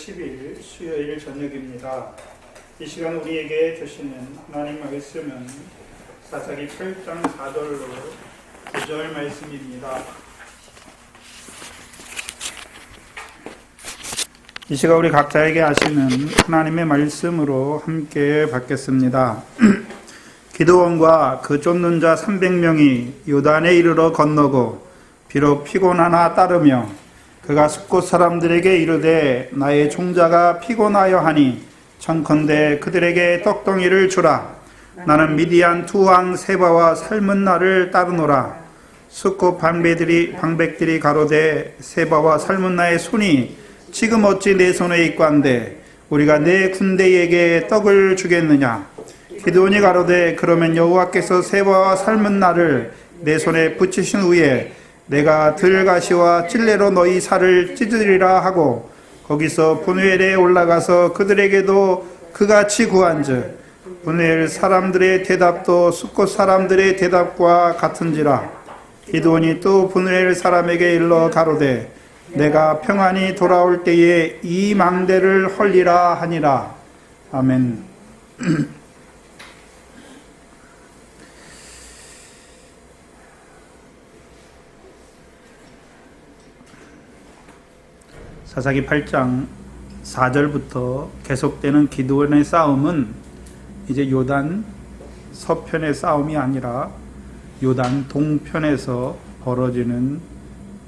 10일 수요일 저녁입니다. 이 시간 우리에게 주시는 하나님 말씀은 사사기 8장 4절로 9절 말씀입니다. 이 시간 우리 각자에게 하시는 하나님의 말씀으로 함께 받겠습니다. 기드온과 그 쫓는 자 300명이 요단에 이르러 건너고 비록 피곤하나 따르며 그가 숫곳 사람들에게 이르되 나의 종자가 피곤하여 하니 청컨대 그들에게 떡덩이를 주라. 나는 미디안 두 왕 세바와 삶은 나를 따르노라. 숫곳 방백들이 가로되 세바와 삶은 나의 손이 지금 어찌 내 손에 있고 한데 우리가 내 군대에게 떡을 주겠느냐. 기드온이 가로되 그러면 여호와께서 세바와 삶은 나를 내 손에 붙이신 후에 내가 들가시와 찔레로 너희 살을 찢으리라 하고 거기서 분우엘에 올라가서 그들에게도 그같이 구한즉 분우엘 사람들의 대답도 숫곳 사람들의 대답과 같은지라. 기드온이 또 분우엘 사람에게 일러 가로되 내가 평안히 돌아올 때에 이 망대를 헐리라 하니라. 아멘. 사사기 8장 4절부터 계속되는 기드온의 싸움은 이제 요단 서편의 싸움이 아니라 요단 동편에서 벌어지는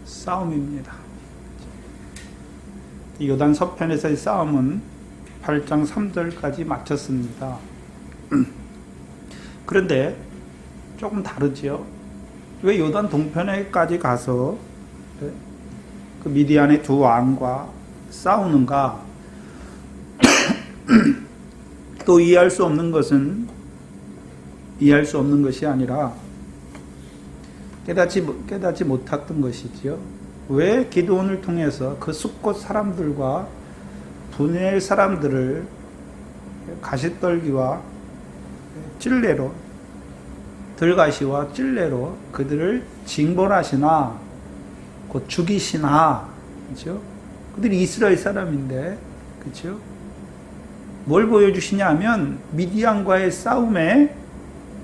싸움입니다. 이 요단 서편에서의 싸움은 8장 3절까지 마쳤습니다. 그런데 조금 다르지요. 왜 요단 동편에까지 가서 그 미디안의 두 왕과 싸우는가? 또 이해할 수 없는 것이 아니라 깨닫지 못했던 것이지요. 왜 기드온을 통해서 그 숫곳 사람들과 분우엘 사람들을 가시떨기와 찔레로 들가시와 찔레로 그들을 징벌하시나 곧 죽이시나, 그렇죠? 그들이 이스라엘 사람인데, 그렇죠? 뭘 보여주시냐 하면 미디안과의 싸움에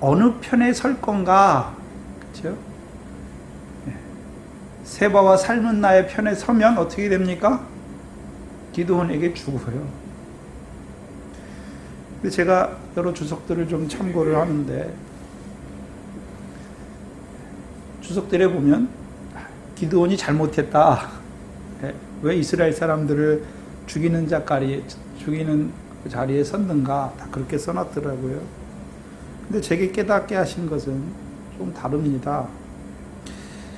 어느 편에 설 건가, 그렇죠? 세바와 삶은 나의 편에 서면 어떻게 됩니까? 기드온에게 죽어요. 근데 제가 여러 주석들을 좀 참고를 하는데 주석들에 보면 기드온이 잘못했다. 왜 이스라엘 사람들을 죽이는 그 자리에 섰는가? 다 그렇게 써놨더라고요. 근데 제게 깨닫게 하신 것은 좀 다릅니다.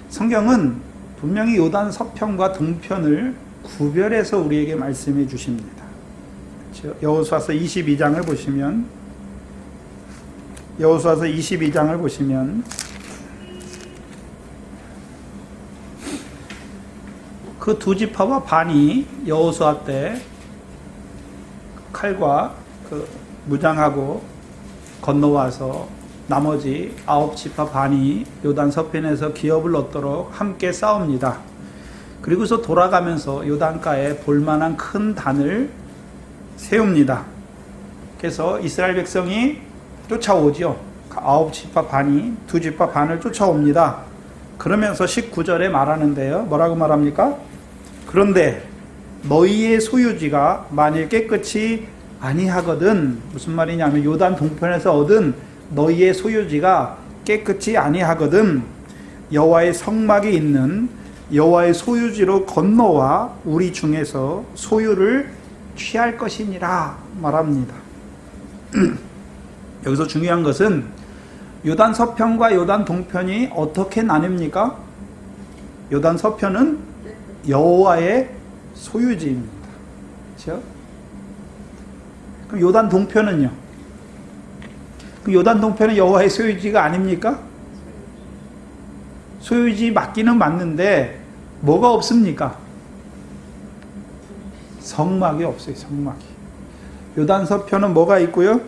성경은 분명히 요단 서편과 동편을 구별해서 우리에게 말씀해 주십니다. 그렇죠? 여호수아서 22장을 보시면 그 두 지파와 반이 여호수아 때 칼과 그 무장하고 건너와서 나머지 9지파 반이 요단 서편에서 기업을 얻도록 함께 싸웁니다. 그리고서 돌아가면서 요단가에 볼만한 큰 단을 세웁니다. 그래서 이스라엘 백성이 쫓아오죠. 9지파 반이 2지파 반을 쫓아옵니다. 그러면서 19절에 말하는데요. 뭐라고 말합니까? 그런데 너희의 소유지가 만일 깨끗이 아니하거든. 무슨 말이냐면 요단 동편에서 얻은 너희의 소유지가 깨끗이 아니하거든 여호와의 성막이 있는 여호와의 소유지로 건너와 우리 중에서 소유를 취할 것이니라 말합니다. 여기서 중요한 것은 요단 서편과 요단 동편이 어떻게 나뉩니까? 요단 서편은 여호와의 소유지입니다. 그렇죠? 그럼 요단 동편은요? 그럼 요단 동편은 여호와의 소유지가 아닙니까? 소유지 맞기는 맞는데 뭐가 없습니까? 성막이 없어요. 성막이. 요단 서편은 뭐가 있고요?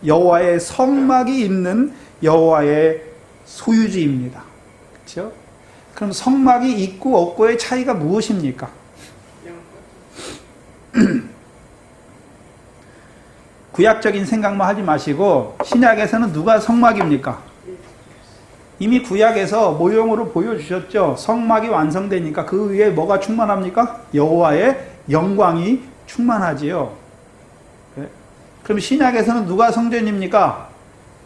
여호와의 성막이 있는 여호와의 소유지입니다. 그렇죠? 그럼 성막이 있고 없고의 차이가 무엇입니까? 구약적인 생각만 하지 마시고 신약에서는 누가 성막입니까? 이미 구약에서 모형으로 보여주셨죠. 성막이 완성되니까 그 위에 뭐가 충만합니까? 여호와의 영광이 충만하지요. 네. 그럼 신약에서는 누가 성전입니까?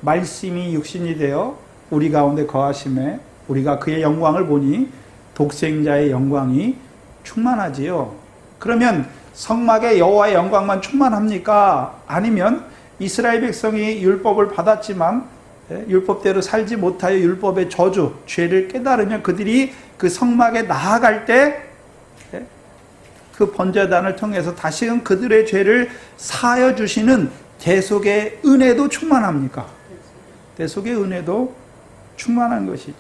말씀이 육신이 되어 우리 가운데 거하심에 우리가 그의 영광을 보니 독생자의 영광이 충만하지요. 그러면 성막에 여호와의 영광만 충만합니까? 아니면 이스라엘 백성이 율법을 받았지만 율법대로 살지 못하여 율법의 저주, 죄를 깨달으면 그들이 그 성막에 나아갈 때 그 번제단을 통해서 다시금 그들의 죄를 사하여 주시는 대속의 은혜도 충만합니까? 대속의 은혜도 충만한 것이죠.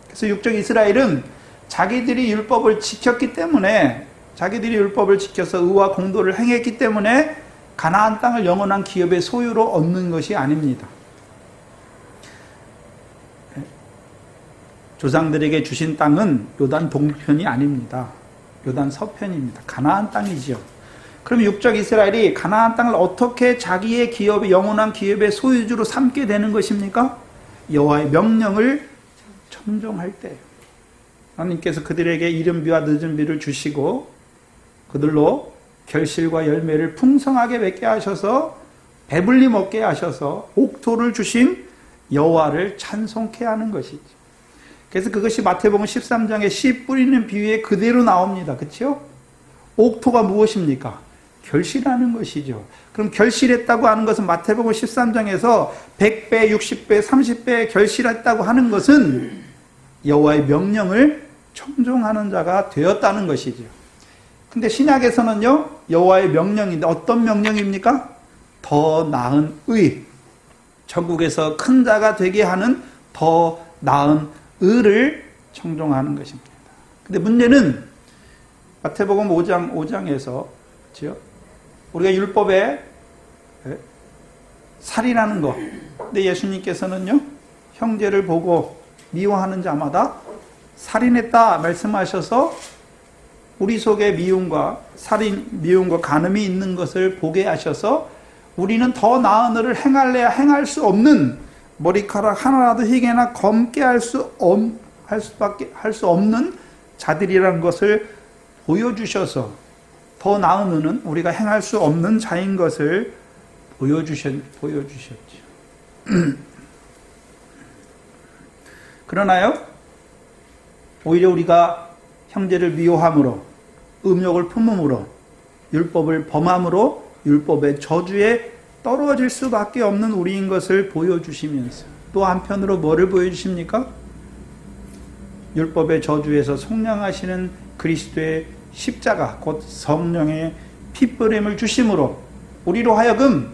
그래서 육적 이스라엘은 자기들이 율법을 지켰기 때문에 자기들이 율법을 지켜서 의와 공도를 행했기 때문에 가나안 땅을 영원한 기업의 소유로 얻는 것이 아닙니다. 조상들에게 주신 땅은 요단 동편이 아닙니다. 요단 서편입니다. 가나안 땅이죠. 그럼 육적 이스라엘이 가나안 땅을 어떻게 자기의 기업의 영원한 기업의 소유주로 삼게 되는 것입니까? 여호와의 명령을 청종할 때 하나님께서 그들에게 이른 비와 늦은 비를 주시고 그들로 결실과 열매를 풍성하게 맺게 하셔서 배불리 먹게 하셔서 옥토를 주신 여호와를 찬송케 하는 것이죠. 그래서 그것이 마태복음 13장에 씨 뿌리는 비유에 그대로 나옵니다. 그렇죠? 옥토가 무엇입니까? 결실하는 것이죠. 그럼 결실했다고 하는 것은 마태복음 13장에서 100배, 60배, 30배 결실했다고 하는 것은 여호와의 명령을 청종하는 자가 되었다는 것이죠. 근데 신약에서는요, 여호와의 명령인데 어떤 명령입니까? 더 나은 의, 천국에서 큰 자가 되게 하는 더 나은 의를 청종하는 것입니다. 근데 문제는 마태복음 5장에서 그렇죠? 우리가 율법에 살인하는 것. 근데 예수님께서는요, 형제를 보고 미워하는 자마다 살인했다 말씀하셔서 우리 속에 미움과 살인, 미움과 간음이 있는 것을 보게 하셔서 우리는 더 나은 일을 행할래야 행할 수 없는 머리카락 하나라도 희게나 검게 할 수 없는 자들이라는 것을 보여주셔서 더 나은 의는 우리가 행할 수 없는 자인 것을 보여주셨죠. 그러나요, 오히려 우리가 형제를 미워함으로, 음욕을 품음으로, 율법을 범함으로 율법의 저주에 떨어질 수밖에 없는 우리인 것을 보여주시면서 또 한편으로 뭐를 보여주십니까? 율법의 저주에서 속량하시는 그리스도의 십자가 곧 성령의 핏부림을 주심으로 우리로 하여금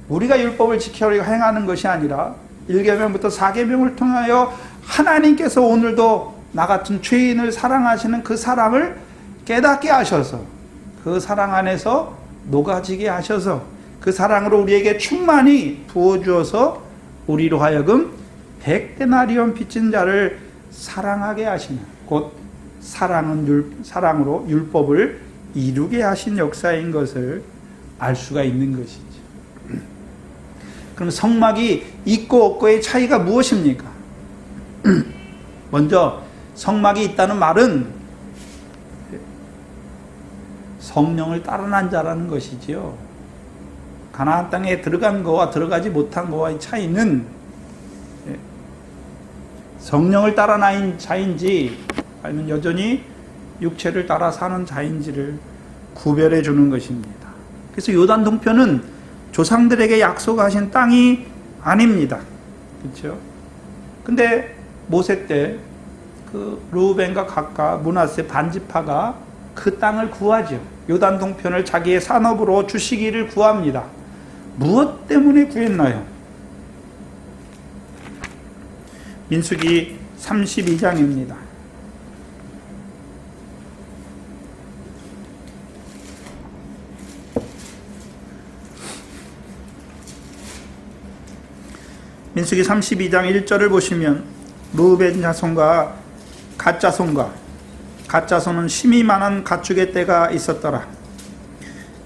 우리가 율법을 지켜야 행하는 것이 아니라 1계명부터 4계명을 통하여 하나님께서 오늘도 나 같은 죄인을 사랑하시는 그 사랑을 깨닫게 하셔서 그 사랑 안에서 녹아지게 하셔서 그 사랑으로 우리에게 충만히 부어주어서 우리로 하여금 100데나리온 빚진 자를 사랑하게 하시는 곧 사랑으로 율법을 이루게 하신 역사인 것을 알 수가 있는 것이죠. 그럼 성막이 있고 없고의 차이가 무엇입니까? 먼저 성막이 있다는 말은 성령을 따라난 자라는 것이지요. 가나안 땅에 들어간 거와 들어가지 못한 거와의 차이는 성령을 따라난 자인지 아니면 여전히 육체를 따라 사는 자인지를 구별해 주는 것입니다. 그래서 요단 동편은 조상들에게 약속하신 땅이 아닙니다. 그렇죠? 근데 모세 때 그 르우벤과 갓과 므낫세 반지파가 그 땅을 구하죠. 요단 동편을 자기의 산업으로 주시기를 구합니다. 무엇 때문에 구했나요? 민수기 32장입니다. 민수기 32장 1절을 보시면 르우벤 자손과 갓 자손과 갓 자손은 심히 많은 가축의 떼가 있었더라.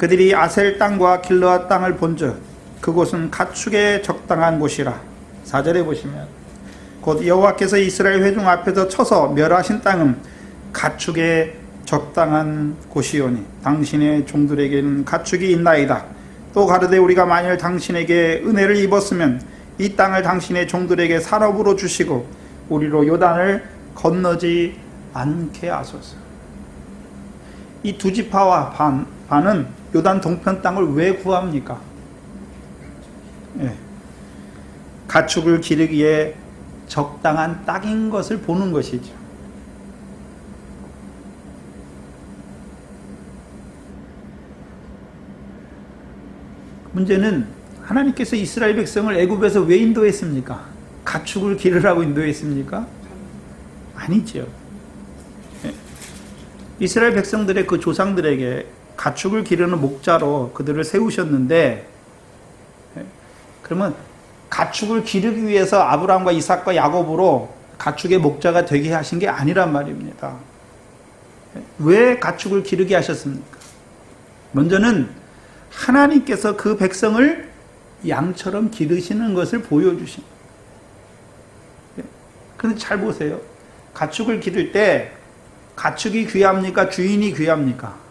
그들이 아셀 땅과 길르앗 땅을 본즉 그곳은 가축에 적당한 곳이라. 4절에 보시면 곧 여호와께서 이스라엘 회중 앞에서 쳐서 멸하신 땅은 가축에 적당한 곳이오니 당신의 종들에게는 가축이 있나이다. 또 가르되 우리가 만일 당신에게 은혜를 입었으면 이 땅을 당신의 종들에게 산업으로 주시고 우리로 요단을 건너지 않게 하소서. 이 두 지파와 반은 요단 동편 땅을 왜 구합니까? 가축을 기르기에 적당한 땅인 것을 보는 것이죠. 문제는 하나님께서 이스라엘 백성을 애굽에서 왜 인도했습니까? 가축을 기르라고 인도했습니까? 아니죠. 이스라엘 백성들의 그 조상들에게 가축을 기르는 목자로 그들을 세우셨는데, 그러면 가축을 기르기 위해서 아브라함과 이삭과 야곱으로 가축의 목자가 되게 하신 게 아니란 말입니다. 왜 가축을 기르게 하셨습니까? 먼저는 하나님께서 그 백성을 양처럼 기르시는 것을 보여주십니다. 그런데 잘 보세요. 가축을 기를 때 가축이 귀합니까? 주인이 귀합니까?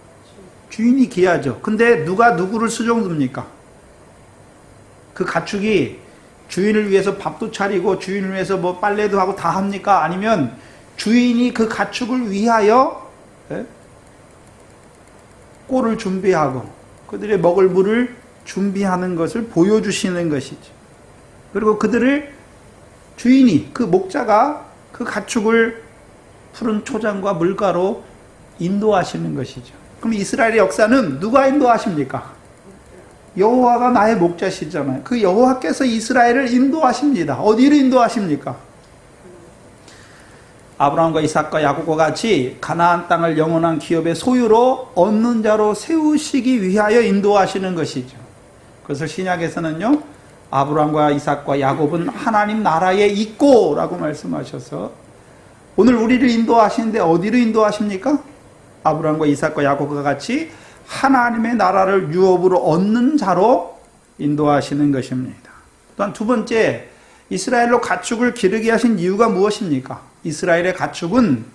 주인이 귀하죠. 근데 누가 누구를 수종둡니까? 그 가축이 주인을 위해서 밥도 차리고 주인을 위해서 뭐 빨래도 하고 다 합니까? 아니면 주인이 그 가축을 위하여 꼴을 준비하고 그들의 먹을 물을 준비하는 것을 보여주시는 것이죠. 그리고 그들을 주인이, 그 목자가 그 가축을 푸른 초장과 물가로 인도하시는 것이죠. 그럼 이스라엘의 역사는 누가 인도하십니까? 여호와가 나의 목자시잖아요. 그 여호와께서 이스라엘을 인도하십니다. 어디로 인도하십니까? 아브라함과 이삭과 야곱과 같이 가나안 땅을 영원한 기업의 소유로 얻는 자로 세우시기 위하여 인도하시는 것이죠. 그래서 신약에서는요, 아브라함과 이삭과 야곱은 하나님 나라에 있고 라고 말씀하셔서 오늘 우리를 인도하시는데 어디로 인도하십니까? 아브라함과 이삭과 야곱과 같이 하나님의 나라를 유업으로 얻는 자로 인도하시는 것입니다. 또한 두 번째, 이스라엘로 가축을 기르게 하신 이유가 무엇입니까? 이스라엘의 가축은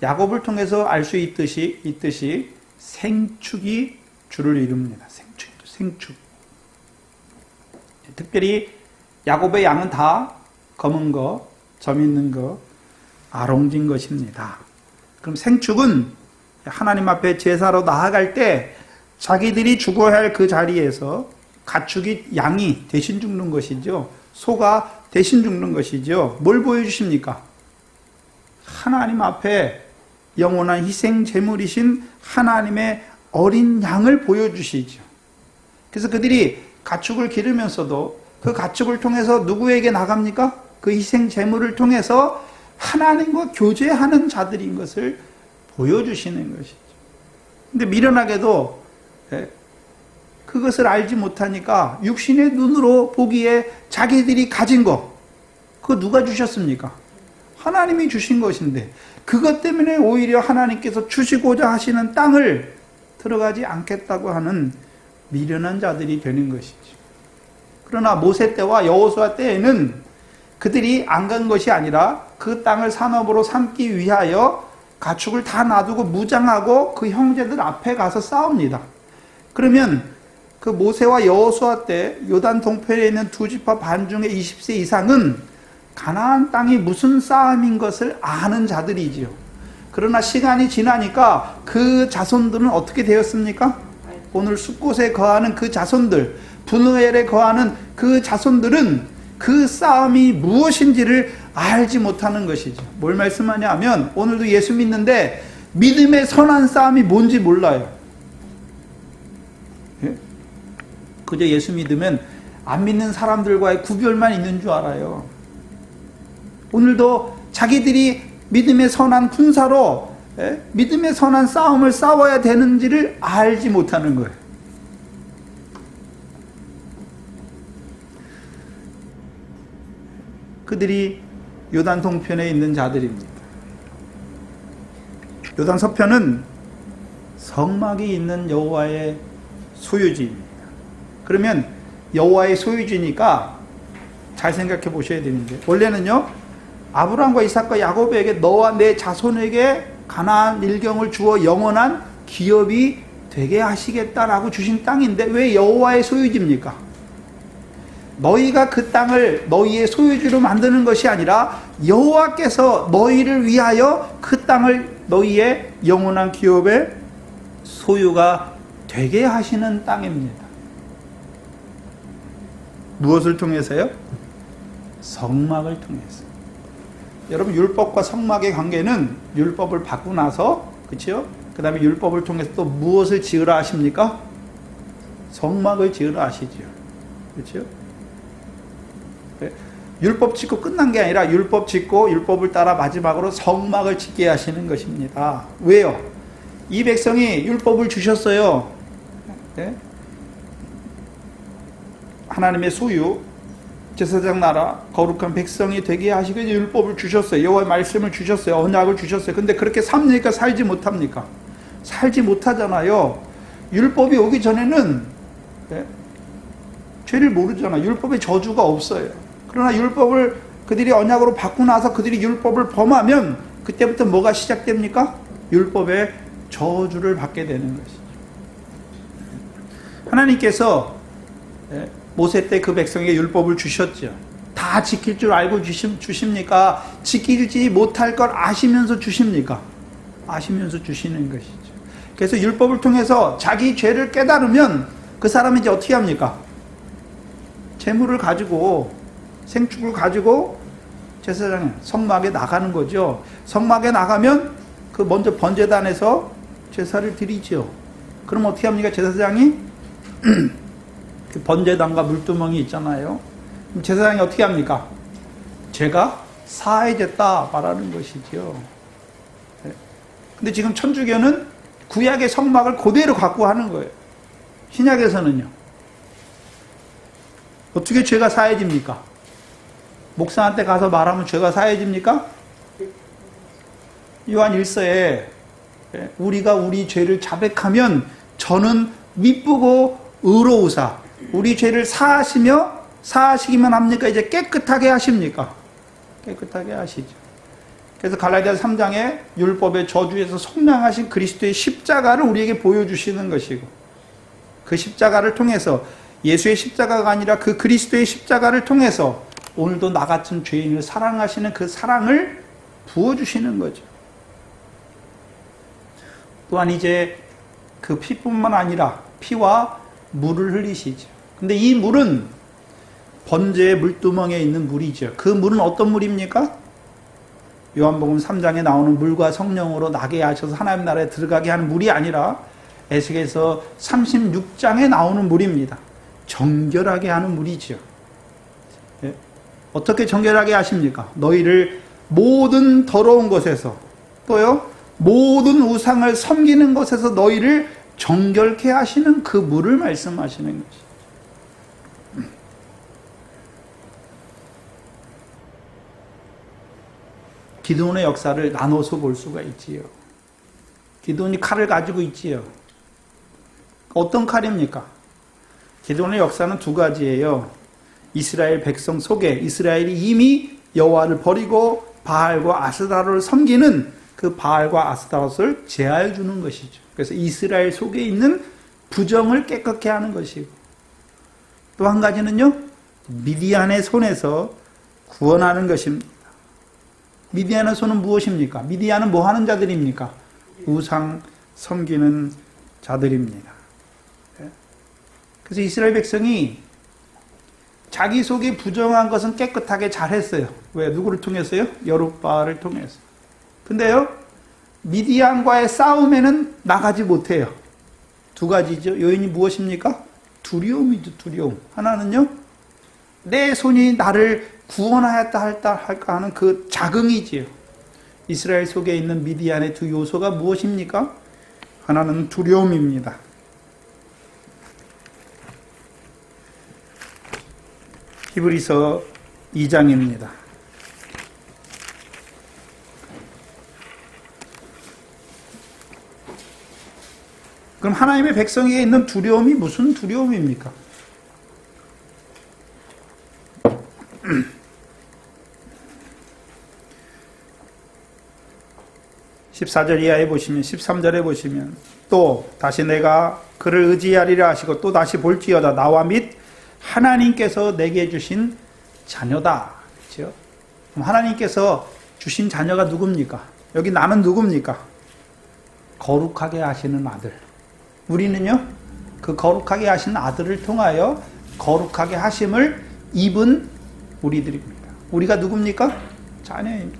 야곱을 통해서 알 수 있듯이 생축이 주를 이룹니다. 생축. 특별히 야곱의 양은 다 검은 거, 점 있는 거, 아롱진 것입니다. 그럼 생축은 하나님 앞에 제사로 나아갈 때 자기들이 죽어야 할 그 자리에서 가축이, 양이 대신 죽는 것이죠. 소가 대신 죽는 것이죠. 뭘 보여주십니까? 하나님 앞에 영원한 희생 제물이신 하나님의 어린 양을 보여주시죠. 그래서 그들이 가축을 기르면서도 그 가축을 통해서 누구에게 나갑니까? 그 희생 제물을 통해서 하나님과 교제하는 자들인 것을 보여주시는 것이죠. 근데 미련하게도 그것을 알지 못하니까 육신의 눈으로 보기에 자기들이 가진 거, 그거 누가 주셨습니까? 하나님이 주신 것인데 그것 때문에 오히려 하나님께서 주시고자 하시는 땅을 들어가지 않겠다고 하는 미련한 자들이 되는 것이죠. 그러나 모세 때와 여호수아 때에는 그들이 안 간 것이 아니라 그 땅을 산업으로 삼기 위하여 가축을 다 놔두고 무장하고 그 형제들 앞에 가서 싸웁니다. 그러면 그 모세와 여호수아 때 요단 동편에 있는 두 지파 반 중에 20세 이상은 가나안 땅이 무슨 싸움인 것을 아는 자들이지요. 그러나 시간이 지나니까 그 자손들은 어떻게 되었습니까? 오늘 숲곳에 거하는 그 자손들, 분우엘에 거하는 그 자손들은 그 싸움이 무엇인지를 알지 못하는 것이죠. 뭘 말씀하냐 하면 오늘도 예수 믿는데 믿음의 선한 싸움이 뭔지 몰라요. 그저 예수 믿으면 안 믿는 사람들과의 구별만 있는 줄 알아요. 오늘도 자기들이 믿음의 선한 군사로 믿음의 선한 싸움을 싸워야 되는지를 알지 못하는 거예요. 그들이 요단 동편에 있는 자들입니다. 요단 서편은 성막이 있는 여호와의 소유지입니다. 그러면 여호와의 소유지니까 잘 생각해 보셔야 되는데, 원래는요 아브라함과 이삭과 야곱에게 너와 내 자손에게 가나안 일경을 주어 영원한 기업이 되게 하시겠다라고 주신 땅인데 왜 여호와의 소유지입니까? 너희가 그 땅을 너희의 소유지로 만드는 것이 아니라 여호와께서 너희를 위하여 그 땅을 너희의 영원한 기업의 소유가 되게 하시는 땅입니다. 무엇을 통해서요? 성막을 통해서. 여러분, 율법과 성막의 관계는 율법을 받고 나서, 그렇죠? 그 다음에 율법을 통해서 또 무엇을 지으라 하십니까? 성막을 지으라 하시죠. 그렇죠? 율법 짓고 끝난 게 아니라 율법 짓고 율법을 따라 마지막으로 성막을 짓게 하시는 것입니다. 왜요? 이 백성이 율법을 주셨어요. 네? 하나님의 소유, 제사장 나라, 거룩한 백성이 되게 하시고 율법을 주셨어요. 여호와의 말씀을 주셨어요. 언약을 주셨어요. 근데 그렇게 삽니까? 살지 못합니까? 살지 못하잖아요. 율법이 오기 전에는 네? 죄를 모르잖아요. 율법에 저주가 없어요. 그러나 율법을 그들이 언약으로 받고 나서 그들이 율법을 범하면 그때부터 뭐가 시작됩니까? 율법의 저주를 받게 되는 것이죠. 하나님께서 모세 때 그 백성에게 율법을 주셨죠. 다 지킬 줄 알고 주십니까? 지키지 못할 걸 아시면서 주십니까? 아시면서 주시는 것이죠. 그래서 율법을 통해서 자기 죄를 깨달으면 그 사람이 이제 어떻게 합니까? 재물을 가지고, 생축을 가지고 제사장에, 성막에 나가는 거죠. 성막에 나가면 그 먼저 번제단에서 제사를 드리죠. 그럼 어떻게 합니까? 제사장이 그 번제단과 물두멍이 있잖아요. 그럼 제사장이 어떻게 합니까? 죄가 사해졌다 말하는 것이죠. 근데 지금 천주교는 구약의 성막을 그대로 갖고 하는 거예요. 신약에서는요. 어떻게 죄가 사해집니까? 목사한테 가서 말하면 죄가 사해집니까? 요한 1서에 우리가 우리 죄를 자백하면 저는 미쁘고 의로우사, 우리 죄를 사하시기만 합니까? 이제 깨끗하게 하십니까? 깨끗하게 하시죠. 그래서 갈라디아서 3장에 율법의 저주에서 속량하신 그리스도의 십자가를 우리에게 보여주시는 것이고, 그 십자가를 통해서, 예수의 십자가가 아니라 그 그리스도의 십자가를 통해서 오늘도 나 같은 죄인을 사랑하시는 그 사랑을 부어주시는 거죠. 또한 이제 그 피뿐만 아니라 피와 물을 흘리시죠. 근데 이 물은 번제의 물두멍에 있는 물이죠. 그 물은 어떤 물입니까? 요한복음 3장에 나오는 물과 성령으로 나게 하셔서 하나님 나라에 들어가게 하는 물이 아니라 에스겔서 36장에 나오는 물입니다. 정결하게 하는 물이죠. 예? 어떻게 정결하게 하십니까? 너희를 모든 더러운 것에서, 또요 모든 우상을 섬기는 것에서 너희를 정결케 하시는 그 물을 말씀하시는 것이죠. 기드온의 역사를 나눠서 볼 수가 있지요. 기드온이 칼을 가지고 있지요. 어떤 칼입니까? 기드온의 역사는 두 가지예요. 이스라엘 백성 속에 이스라엘이 이미 여호와를 버리고 바알과 아스타롯을 섬기는 그 바알과 아스타롯을 제할 주는 것이죠. 그래서 이스라엘 속에 있는 부정을 깨끗게 하는 것이고, 또 한 가지는요, 미디안의 손에서 구원하는 것입니다. 미디안의 손은 무엇입니까? 미디안은 뭐 하는 자들입니까? 우상 섬기는 자들입니다. 그래서 이스라엘 백성이 자기 속에 부정한 것은 깨끗하게 잘했어요. 왜? 누구를 통해서요? 여룹바알을 통해서. 근데요, 미디안과의 싸움에는 나가지 못해요. 두 가지죠. 요인이 무엇입니까? 두려움이죠, 두려움. 하나는요, 내 손이 나를 구원하였다 할까 하는 그 자긍이지요. 이스라엘 속에 있는 미디안의 두 요소가 무엇입니까? 하나는 두려움입니다. 히브리서 2장입니다. 그럼 하나님의 백성에게 있는 두려움이 무슨 두려움입니까? 14절 이하에 보시면, 13절에 보시면, 또 다시 내가 그를 의지하리라 하시고 또 다시 볼지어다 나와 및 하나님께서 내게 주신 자녀다. 그렇죠? 그럼 하나님께서 주신 자녀가 누굽니까? 여기 나는 누굽니까? 거룩하게 하시는 아들. 우리는요, 그 거룩하게 하시는 아들을 통하여 거룩하게 하심을 입은 우리들입니다. 우리가 누굽니까? 자녀입니다.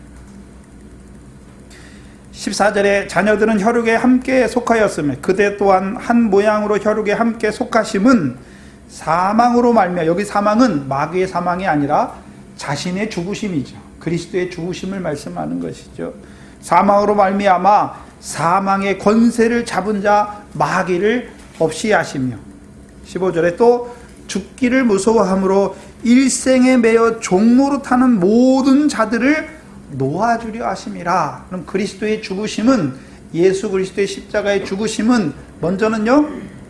14절에 자녀들은 혈육에 함께 속하였으며 그대 또한 한 모양으로 혈육에 함께 속하심은 사망으로 말미암아, 여기 사망은 마귀의 사망이 아니라 자신의 죽으심이죠. 그리스도의 죽으심을 말씀하는 것이죠. 사망으로 말미암아 사망의 권세를 잡은 자 마귀를 없이 하시며, 15절에 또 죽기를 무서워함으로 일생에 매여 종로로 타는 모든 자들을 놓아주려 하심이라. 그럼 그리스도의 죽으심은, 예수 그리스도의 십자가의 죽으심은 먼저는요,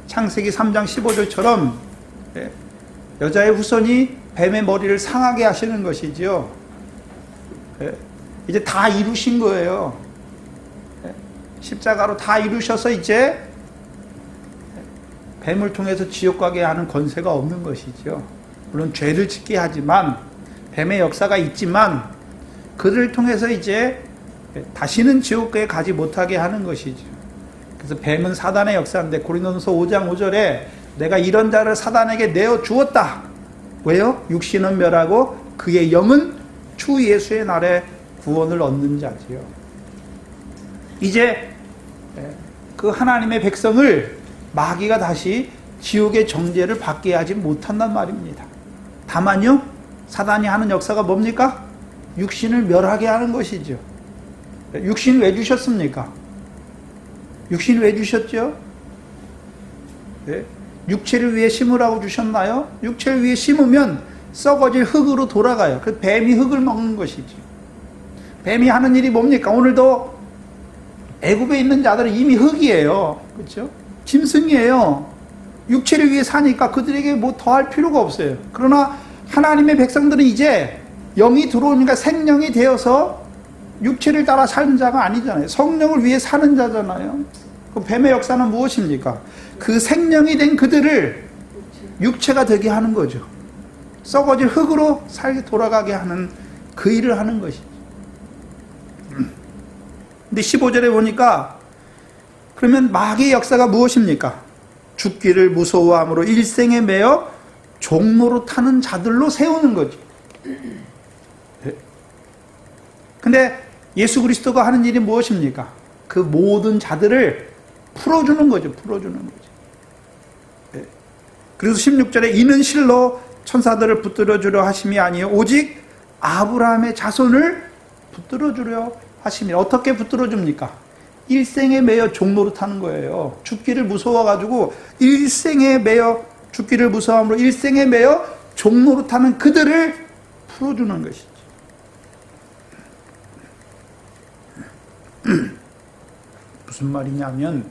창세기 3장 15절처럼 여자의 후손이 뱀의 머리를 상하게 하시는 것이지요. 이제 다 이루신 거예요. 십자가로 다 이루셔서 이제 뱀을 통해서 지옥 가게 하는 권세가 없는 것이죠. 물론 죄를 짓게 하지만, 뱀의 역사가 있지만 그들을 통해서 이제 다시는 지옥에 가지 못하게 하는 것이죠. 그래서 뱀은 사단의 역사인데 고린도전서 5장 5절에 내가 이런 자를 사단에게 내어 주었다. 왜요? 육신은 멸하고 그의 영은 주 예수의 날에 구원을 얻는 자지요. 이제 그 하나님의 백성을 마귀가 다시 지옥의 정죄를 받게 하지 못한단 말입니다. 다만요, 사단이 하는 역사가 뭡니까? 육신을 멸하게 하는 것이죠. 육신 왜 주셨습니까? 육신 왜 주셨죠? 네? 육체를 위해 심으라고 주셨나요? 육체를 위해 심으면 썩어질 흙으로 돌아가요. 그 뱀이 흙을 먹는 것이죠. 뱀이 하는 일이 뭡니까? 오늘도 애굽에 있는 자들은 이미 흙이에요. 그렇죠? 짐승이에요. 육체를 위해 사니까 그들에게 뭐 더 할 필요가 없어요. 그러나 하나님의 백성들은 이제 영이 들어오니까 생명이 되어서 육체를 따라 사는 자가 아니잖아요. 성령을 위해 사는 자잖아요. 그 뱀의 역사는 무엇입니까? 그 생명이 된 그들을 육체가 되게 하는 거죠. 썩어질 흙으로 살게 돌아가게 하는 그 일을 하는 것이죠. 근데 15절에 보니까 그러면 마귀의 역사가 무엇입니까? 죽기를 무서워함으로 일생에 매여 종로로 타는 자들로 세우는 거죠. 근데 예수 그리스도가 하는 일이 무엇입니까? 그 모든 자들을 풀어주는 거죠. 풀어주는 거죠. 그래서 16절에 이는 실로 천사들을 붙들어 주려 하심이 아니요 오직 아브라함의 자손을 붙들어 주려 하심이라. 어떻게 붙들어 줍니까? 일생에 매여 종로로 타는 거예요. 죽기를 무서워가지고 일생에 매여, 죽기를 무서워함으로 일생에 매여 종로로 타는 그들을 풀어주는 것이죠. 무슨 말이냐면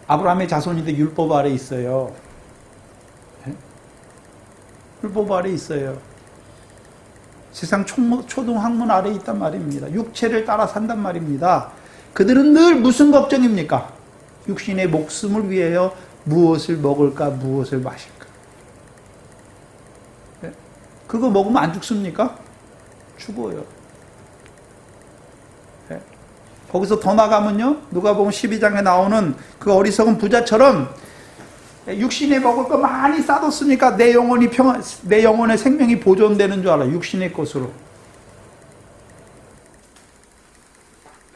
아브라함의 자손인데 율법 아래 있어요. 율법 아래 있어요. 세상 초등학문 아래 있단 말입니다. 육체를 따라 산단 말입니다. 그들은 늘 무슨 걱정입니까? 육신의 목숨을 위하여 무엇을 먹을까, 무엇을 마실까. 그거 먹으면 안 죽습니까? 죽어요. 거기서 더 나가면요, 누가복음 12장에 나오는 그 어리석은 부자처럼 육신에 먹을 거 많이 싸뒀으니까 내 영혼의 생명이 보존되는 줄 알아. 육신의 것으로.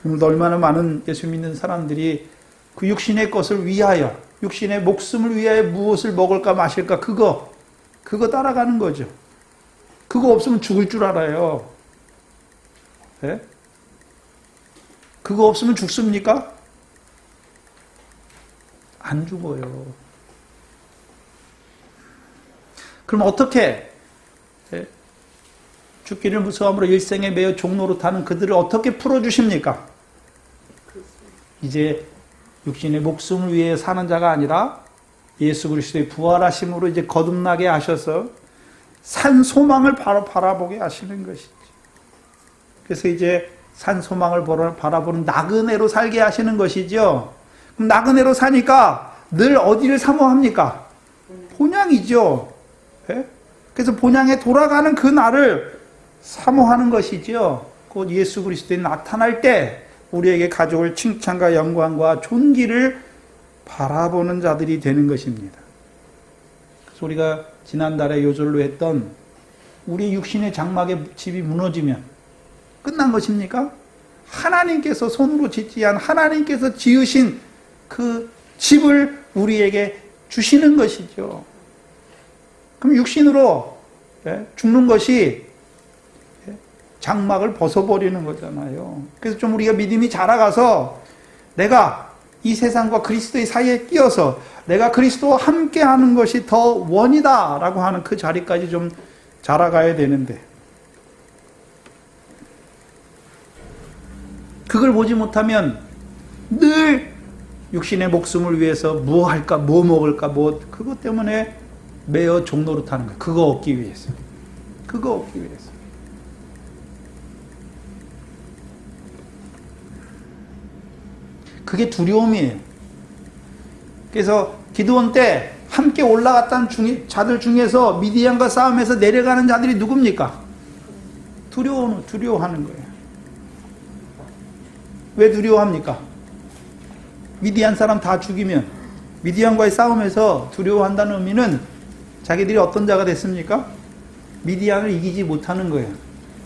오늘도 얼마나 많은 예수 믿는 사람들이 그 육신의 것을 위하여, 육신의 목숨을 위하여 무엇을 먹을까 마실까, 그거 따라가는 거죠. 그거 없으면 죽을 줄 알아요. 네? 그거 없으면 죽습니까? 안 죽어요. 그럼 어떻게 죽기를 무서워함으로 일생에 매여 종로로 타는 그들을 어떻게 풀어주십니까? 이제 육신의 목숨을 위해 사는 자가 아니라 예수 그리스도의 부활하심으로 이제 거듭나게 하셔서 산 소망을 바라보게 하시는 것이죠. 그래서 이제 산 소망을 바라보는 나그네로 살게 하시는 것이죠. 그럼 나그네로 사니까 늘 어디를 사모합니까? 본향이죠. 예? 그래서 본향에 돌아가는 그 날을 사모하는 것이죠. 곧 예수 그리스도에 나타날 때 우리에게 가져올 칭찬과 영광과 존귀를 바라보는 자들이 되는 것입니다. 그래서 우리가 지난달에 요절로 했던 우리 육신의 장막의 집이 무너지면 끝난 것입니까? 하나님께서 손으로 짓지 않은 하나님께서 지으신 그 집을 우리에게 주시는 것이죠. 그럼 육신으로 죽는 것이 장막을 벗어버리는 거잖아요. 그래서 좀 우리가 믿음이 자라가서 내가 이 세상과 그리스도의 사이에 끼어서 내가 그리스도와 함께하는 것이 더 원이다라고 하는 그 자리까지 좀 자라가야 되는데 그걸 보지 못하면 늘 육신의 목숨을 위해서 뭐 할까, 뭐 먹을까, 그것 때문에 매어 종노릇하는 거예요. 그거 얻기 위해서. 그거 얻기 위해서. 그게 두려움이에요. 그래서 기드온 때 함께 올라갔던 자들 중에서 미디안과 싸움에서 내려가는 자들이 누굽니까? 두려워하는 거예요. 왜 두려워합니까? 미디안 사람 다 죽이면 미디안과의 싸움에서 두려워한다는 의미는 자기들이 어떤 자가 됐습니까? 미디안을 이기지 못하는 거예요.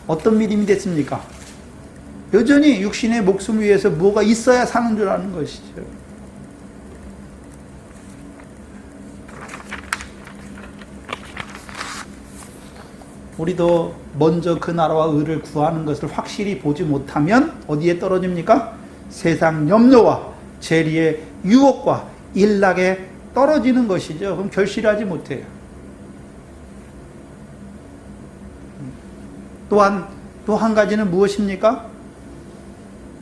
어떤 믿음이 됐습니까? 여전히 육신의 목숨 위해서 뭐가 있어야 사는 줄 아는 것이죠. 우리도 먼저 그 나라와 의를 구하는 것을 확실히 보지 못하면 어디에 떨어집니까? 세상 염려와 재리의 유혹과 일락에 떨어지는 것이죠. 그럼 결실하지 못해요. 또한 또 한 가지는 무엇입니까?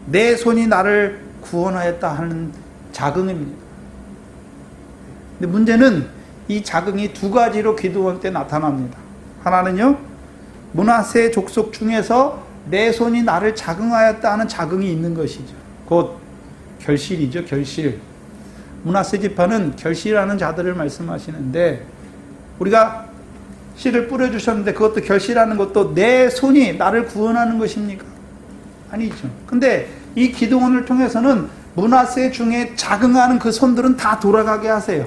내 손이 나를 구원하였다 하는 자긍입니다. 근데 문제는 이 자긍이 두 가지로 기드온 때 나타납니다. 하나는요, 므낫세 족속 중에서 내 손이 나를 자긍하였다 하는 자긍이 있는 것이죠. 곧 결실이죠, 결실. 므낫세 지파는 결실하는 자들을 말씀하시는데 우리가 씨를 뿌려주셨는데 그것도 결실하는 것도 내 손이 나를 구원하는 것입니까? 아니죠. 근데 이 기드온을 통해서는 므낫세 중에 자긍하는 그 손들은 다 돌아가게 하세요.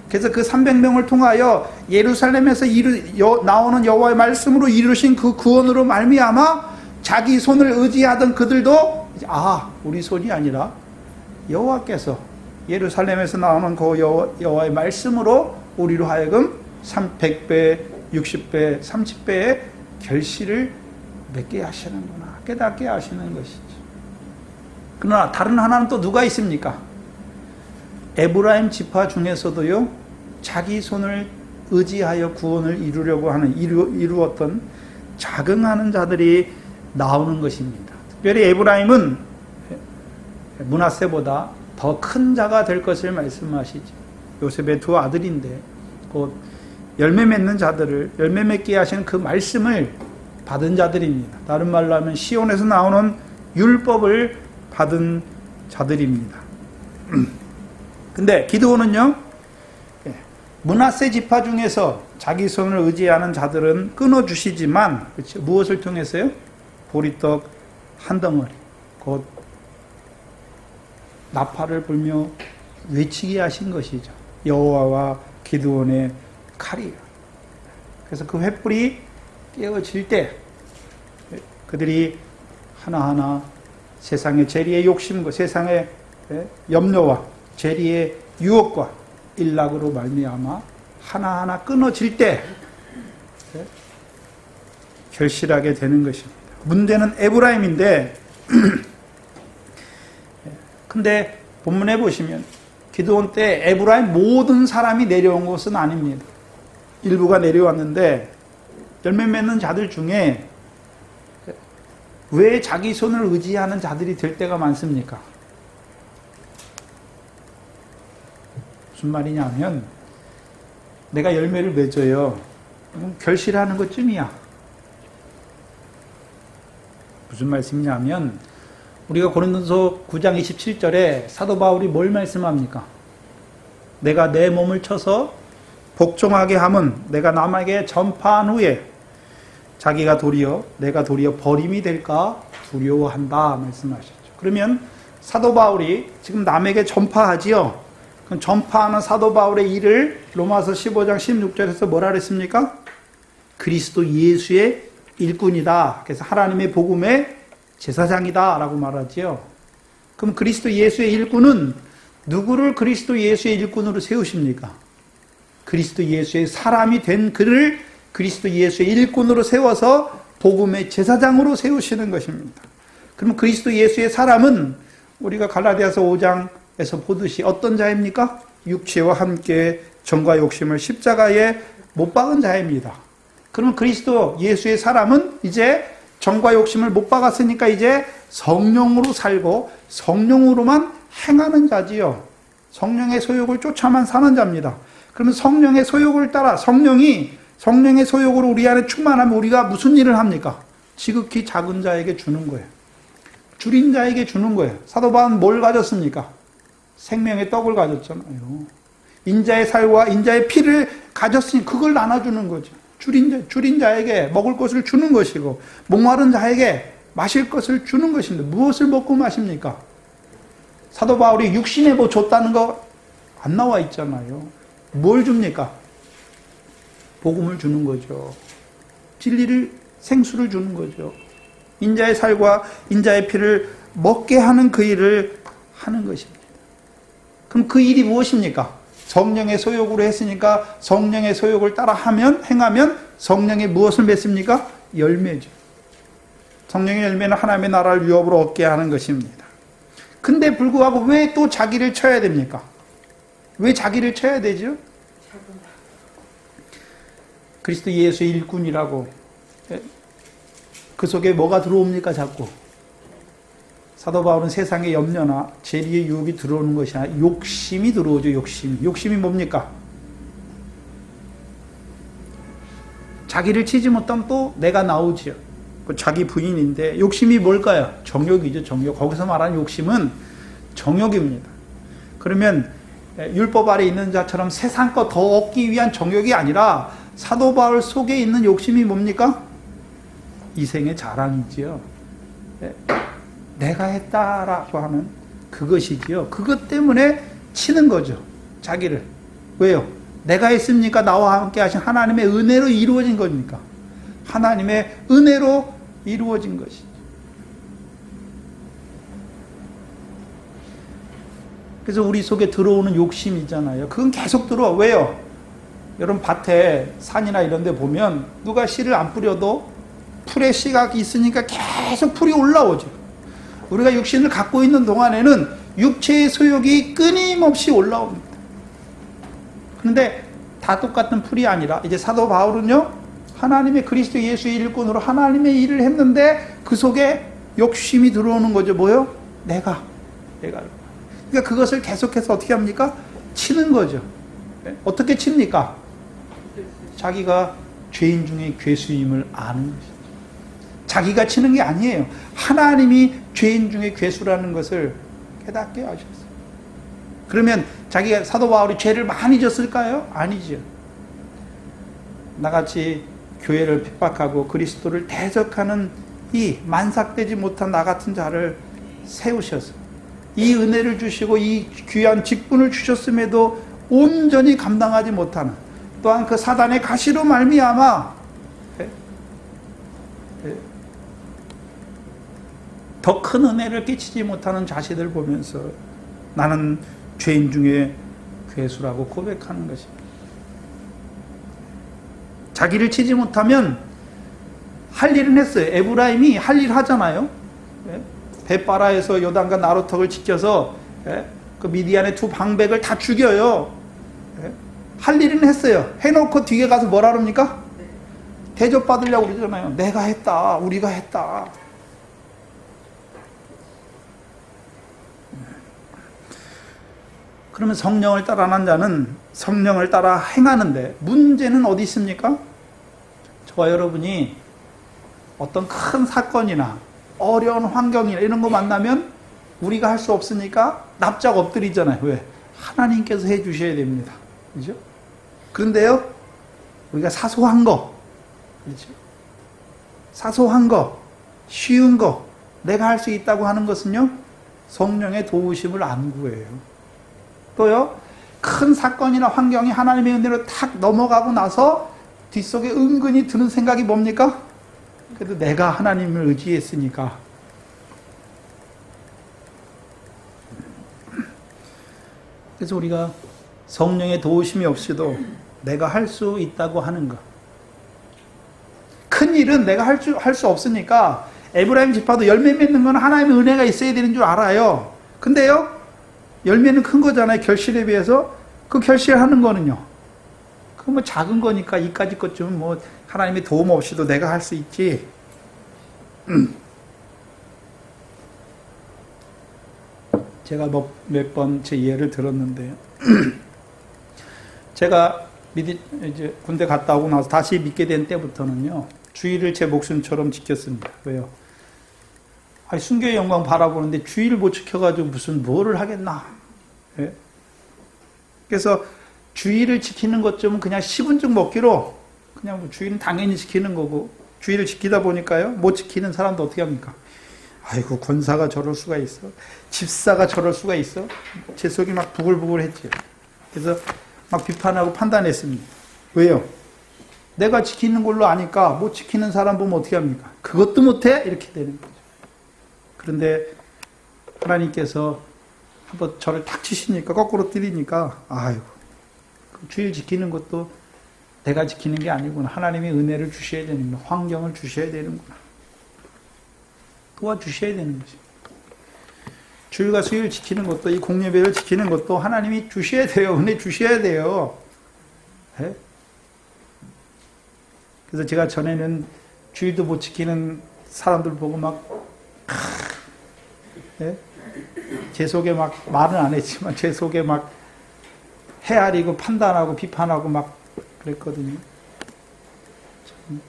그래서 그 300명을 통하여 예루살렘에서 나오는 여호와의 말씀으로 이루신 그 구원으로 말미암아 자기 손을 의지하던 그들도 우리 손이 아니라 여호와께서 예루살렘에서 나오는 그 여호와의 말씀으로 우리로 하여금 100배, 60배, 30배의 결실을 맺게 하시는구나, 깨닫게 하시는 것이죠. 그러나 다른 하나는 또 누가 있습니까? 에브라임 지파 중에서도요, 자기 손을 의지하여 구원을 이루었던 자긍하는 자들이 나오는 것입니다. 특별히 에브라임은 므낫세보다 더 큰 자가 될 것을 말씀하시죠. 요셉의 두 아들인데 곧 열매 맺는 자들을 열매 맺게 하시는 그 말씀을 받은 자들입니다. 다른 말로 하면 시온에서 나오는 율법을 받은 자들입니다. 근데 기드온은요, 므낫세 지파 중에서 자기 손을 의지하는 자들은 끊어주시지만, 그렇죠? 무엇을 통해서요? 보리떡 한 덩어리, 곧 나팔을 불며 외치게 하신 것이죠. 여호와와 기드온의 칼이에요. 그래서 그 횃불이 깨어질 때 그들이 하나하나 세상의 재리의 욕심과 세상의 염려와 재리의 유혹과 일락으로 말미암아 하나하나 끊어질 때 결실하게 되는 것입니다. 문제는 에브라임인데 근데 본문에 보시면 기드온 때 에브라임 모든 사람이 내려온 것은 아닙니다. 일부가 내려왔는데 열매 맺는 자들 중에 왜 자기 손을 의지하는 자들이 될 때가 많습니까? 무슨 말이냐면 내가 열매를 맺어요. 결실하는 것쯤이야. 무슨 말씀이냐면 우리가 고린도서 9장 27절에 사도 바울이 뭘 말씀합니까? 내가 내 몸을 쳐서 복종하게 함은 내가 남에게 전파한 후에 내가 도리어 버림이 될까 두려워한다 말씀하셨죠. 그러면 사도 바울이 지금 남에게 전파하지요. 그럼 전파하는 사도 바울의 일을 로마서 15장 16절에서 뭐라 그랬습니까? 그리스도 예수의 일꾼이다. 그래서 하나님의 복음의 제사장이다 라고 말하지요. 그럼 그리스도 예수의 일꾼은 누구를 그리스도 예수의 일꾼으로 세우십니까? 그리스도 예수의 사람이 된 그를 그리스도 예수의 일꾼으로 세워서 복음의 제사장으로 세우시는 것입니다. 그럼 그리스도 예수의 사람은 우리가 갈라디아서 5장에서 보듯이 어떤 자입니까? 육체와 함께 정과 욕심을 십자가에 못 박은 자입니다. 그러면 그리스도 예수의 사람은 이제 정과 욕심을 못 박았으니까 이제 성령으로 살고 성령으로만 행하는 자지요. 성령의 소욕을 쫓아만 사는 자입니다. 그러면 성령의 소욕을 따라 성령의 소욕으로 우리 안에 충만하면 우리가 무슨 일을 합니까? 지극히 작은 자에게 주는 거예요. 줄인 자에게 주는 거예요. 사도 바울은 뭘 가졌습니까? 생명의 떡을 가졌잖아요. 인자의 살과 인자의 피를 가졌으니 그걸 나눠주는 거죠. 줄인 자에게 먹을 것을 주는 것이고 목마른 자에게 마실 것을 주는 것인데 무엇을 먹고 마십니까? 사도 바울이 육신에 뭐 줬다는 거 안 나와 있잖아요. 뭘 줍니까? 복음을 주는 거죠. 진리를, 생수를 주는 거죠. 인자의 살과 인자의 피를 먹게 하는 그 일을 하는 것입니다. 그럼 그 일이 무엇입니까? 성령의 소욕으로 했으니까 성령의 소욕을 따라 행하면 성령의 무엇을 맺습니까? 열매죠. 성령의 열매는 하나님의 나라를 유업으로 얻게 하는 것입니다. 근데 불구하고 왜 또 자기를 쳐야 됩니까? 왜 자기를 쳐야 되죠? 그리스도 예수의 일꾼이라고. 그 속에 뭐가 들어옵니까 자꾸? 사도 바울은 세상의 염려나 재리의 유혹이 들어오는 것이 아니라 욕심이 들어오죠. 욕심이 뭡니까? 자기를 치지 못하면 또 내가 나오지요. 자기 부인인데 욕심이 뭘까요? 정욕이죠. 정욕. 거기서 말하는 욕심은 정욕입니다. 그러면 율법 아래 있는 자처럼 세상 거 더 얻기 위한 정욕이 아니라 사도 바울 속에 있는 욕심이 뭡니까? 이생의 자랑이지요. 내가 했다라고 하는 그것이지요. 그것 때문에 치는 거죠. 자기를. 왜요? 내가 했습니까? 나와 함께 하신 하나님의 은혜로 이루어진 겁니까? 하나님의 은혜로 이루어진 것이죠. 그래서 우리 속에 들어오는 욕심이잖아요. 그건 계속 들어와. 왜요? 여러분 밭에 산이나 이런 데 보면 누가 씨를 안 뿌려도 풀에 씨가 있으니까 계속 풀이 올라오죠. 우리가 육신을 갖고 있는 동안에는 육체의 소욕이 끊임없이 올라옵니다. 그런데 다 똑같은 풀이 아니라 이제 사도 바울은요, 하나님의 그리스도 예수의 일꾼으로 하나님의 일을 했는데 그 속에 욕심이 들어오는 거죠. 뭐요? 내가. 그러니까 그것을 계속해서 어떻게 합니까? 치는 거죠. 어떻게 칩니까? 자기가 죄인 중에 괴수임을 아는 것이죠. 자기가 치는 게 아니에요. 하나님이 죄인 중에 괴수라는 것을 깨닫게 하셨어요. 그러면 자기가 사도 바울이 죄를 많이 졌을까요? 아니죠. 나같이 교회를 핍박하고 그리스도를 대적하는 이 만삭되지 못한 나 같은 자를 세우셔서 이 은혜를 주시고 이 귀한 직분을 주셨음에도 온전히 감당하지 못하는, 또한 그 사단의 가시로 말미암아 더 큰 은혜를 끼치지 못하는 자신을 보면서 나는 죄인 중에 괴수라고 고백하는 것입니다. 자기를 치지 못하면 할 일은 했어요. 에브라임이 할 일 하잖아요. 베바라에서 요단과 나루턱을 지켜서 그 미디안의 두 방백을 다 죽여요. 할 일은 했어요. 해놓고 뒤에 가서 뭐라 그럽니까? 대접받으려고 그러잖아요. 내가 했다. 우리가 했다. 그러면 성령을 따라하는 자는 성령을 따라 행하는데 문제는 어디 있습니까? 저와 여러분이 어떤 큰 사건이나 어려운 환경이나 이런 거 만나면 우리가 할 수 없으니까 납작 엎드리잖아요. 왜? 하나님께서 해 주셔야 됩니다. 그죠? 그런데요, 우리가 사소한 거, 그렇죠? 사소한 거, 쉬운 거, 내가 할 수 있다고 하는 것은요, 성령의 도우심을 안 구해요. 또요, 큰 사건이나 환경이 하나님의 은혜로 탁 넘어가고 나서 뒷속에 은근히 드는 생각이 뭡니까? 그래도 내가 하나님을 의지했으니까. 그래서 우리가 성령의 도우심이 없이도 내가 할 수 있다고 하는 것. 큰 일은 내가 할 수 없으니까 에브라임 지파도 열매 맺는 건 하나님의 은혜가 있어야 되는 줄 알아요. 근데요, 열매는 큰 거잖아요. 결실에 비해서. 그 결실하는 거는요, 그 뭐 작은 거니까 이까짓 것쯤은 뭐 하나님의 도움 없이도 내가 할 수 있지. 제가 몇 번 제 예를 들었는데요. 제가 이제 군대 갔다 오고 나서 다시 믿게 된 때부터는요, 주일을 제 목숨처럼 지켰습니다. 왜요? 아니, 순교의 영광 바라보는데 주일을 못 지켜가지고 무슨 뭐를 하겠나. 예? 그래서 주일을 지키는 것쯤은 그냥 시분증 먹기로, 그냥 뭐 주일은 당연히 지키는 거고, 주일을 지키다 보니까요, 못 지키는 사람도 어떻게 합니까? 아이고, 권사가 저럴 수가 있어. 집사가 저럴 수가 있어. 제 속이 막 부글부글 했죠. 그래서 막 비판하고 판단했습니다. 왜요? 내가 지키는 걸로 아니까 못 지키는 사람 보면 어떻게 합니까? 그것도 못해? 이렇게 되는 거죠. 그런데 하나님께서 한번 저를 탁 치시니까, 거꾸로 때리니까, 아이고, 주일 지키는 것도 내가 지키는 게 아니구나. 하나님의 은혜를 주셔야 되는구나. 환경을 주셔야 되는구나. 도와주셔야 되는 거죠. 주일과 수요일 지키는 것도, 이 공예배를 지키는 것도 하나님이 주셔야 돼요. 은혜 주셔야 돼요. 네? 그래서 제가 전에는 주일도 못 지키는 사람들 보고 막, 네? 제 속에 막, 말은 안 했지만, 제 속에 막 헤아리고 판단하고 비판하고 막 그랬거든요. 참,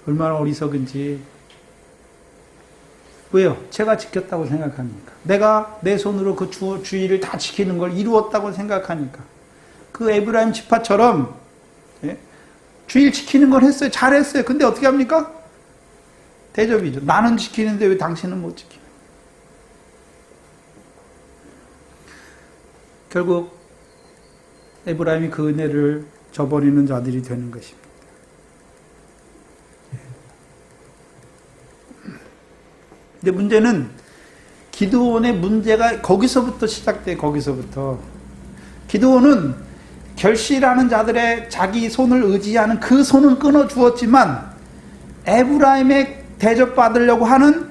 얼마나 어리석은지. 왜요? 제가 지켰다고 생각하니까. 내가 내 손으로 그 주일을 다 지키는 걸 이루었다고 생각하니까. 그 에브라임 지파처럼, 예? 주일 지키는 걸 했어요. 잘했어요. 근데 어떻게 합니까? 대접이죠. 나는 지키는데 왜 당신은 못 지키냐. 결국 에브라임이 그 은혜를 저버리는 자들이 되는 것입니다. 근데 문제는 기드온의 문제가 거기서부터 시작돼요. 거기서부터. 기드온은 결실하는 자들의 자기 손을 의지하는 그 손은 끊어주었지만 에브라임에 대접받으려고 하는,